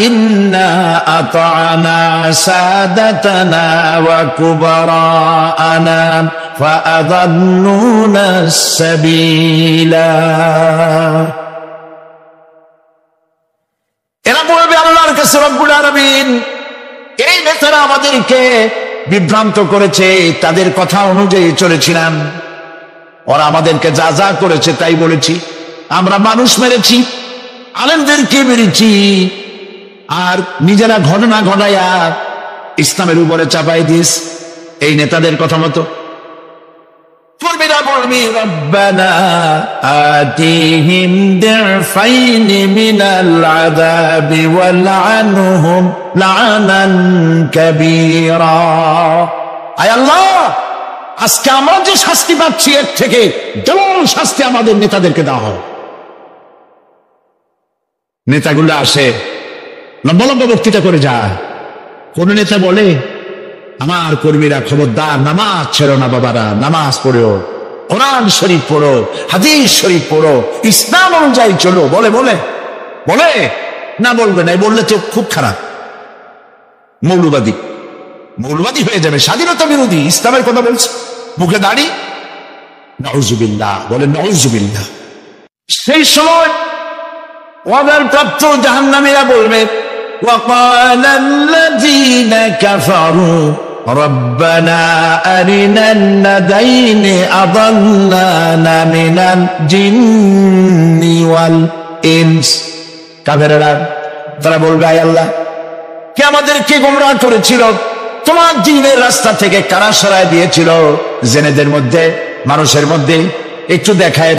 ইন্না আতা'না সাদাতানা ওয়া কুবারা'ানা ফাআযাল্লুনা সাবিলা। এরা বলবে আল্লাহর কাছে, রব্বুল আলামিন, এই নেতারা আমাদেরকে বিভ্রান্ত করেছে, তাদের কথা অনুযায়ী চলেছিলাম, ওরা আমাদেরকে যা যা করেছে তাই বলেছি। আমরা মানুষ মেরেছি, আলেমদেরকে মেরেছি, আর নিজেরা ঘটনা ঘটাইয়া ইসলামের উপরে চাপাই দিস এই নেতাদের কথা মতো। কর্মীরা বলবি, রব্বানা আতিহিম দি'ফাইনি মিনাল আযাবি ওয়ালআনহুম লা'নান কাবীরা। আয় আল্লাহ, আজকে আমরা যে শাস্তি পাচ্ছি এর থেকে যেমন শাস্তি আমাদের নেতাদেরকে দেওয়া হয়। নেতাগুলো আসে, লম্বা লম্বা বক্তৃতা করে যায়। কোন নেতা বলে, আমার কর্মীরা খবরদার, নামাজ ছেড়ো না বাবারা, নামাজ পড়ো, কোরআন শরীফ পড়ো, হাদিস শরীফ পড়ো, ইসলাম অনুযায়ী চলো। বলে বলে বলে না বলবে না, বললে তো খুব খারাপ, মৌলবাদী মৌলবাদী হয়ে যাবে, স্বাধীনতা বিরোধী, ইসলামের কথা বলছে, মুখে দাড়ি। নাউজুবিল্লাহ, বলে নাউজুবিল্লাহ। সেই সময় ওয়াদার প্রাপ্ত জাহান্নামীরা বলবে وقال الذين كفروا ربنا أرنا الذين أضلانا من الجن والإنس। কাফেররা তারা বলবে, আয় আল্লাহ, কে আমাদেরকে গোমরাহ করেছিল, তোমার দ্বীনের রাস্তা থেকে কারা সরায় দিয়েছিল, জেনেদের মধ্যে, মানুষের মধ্যে একটু দেখায়।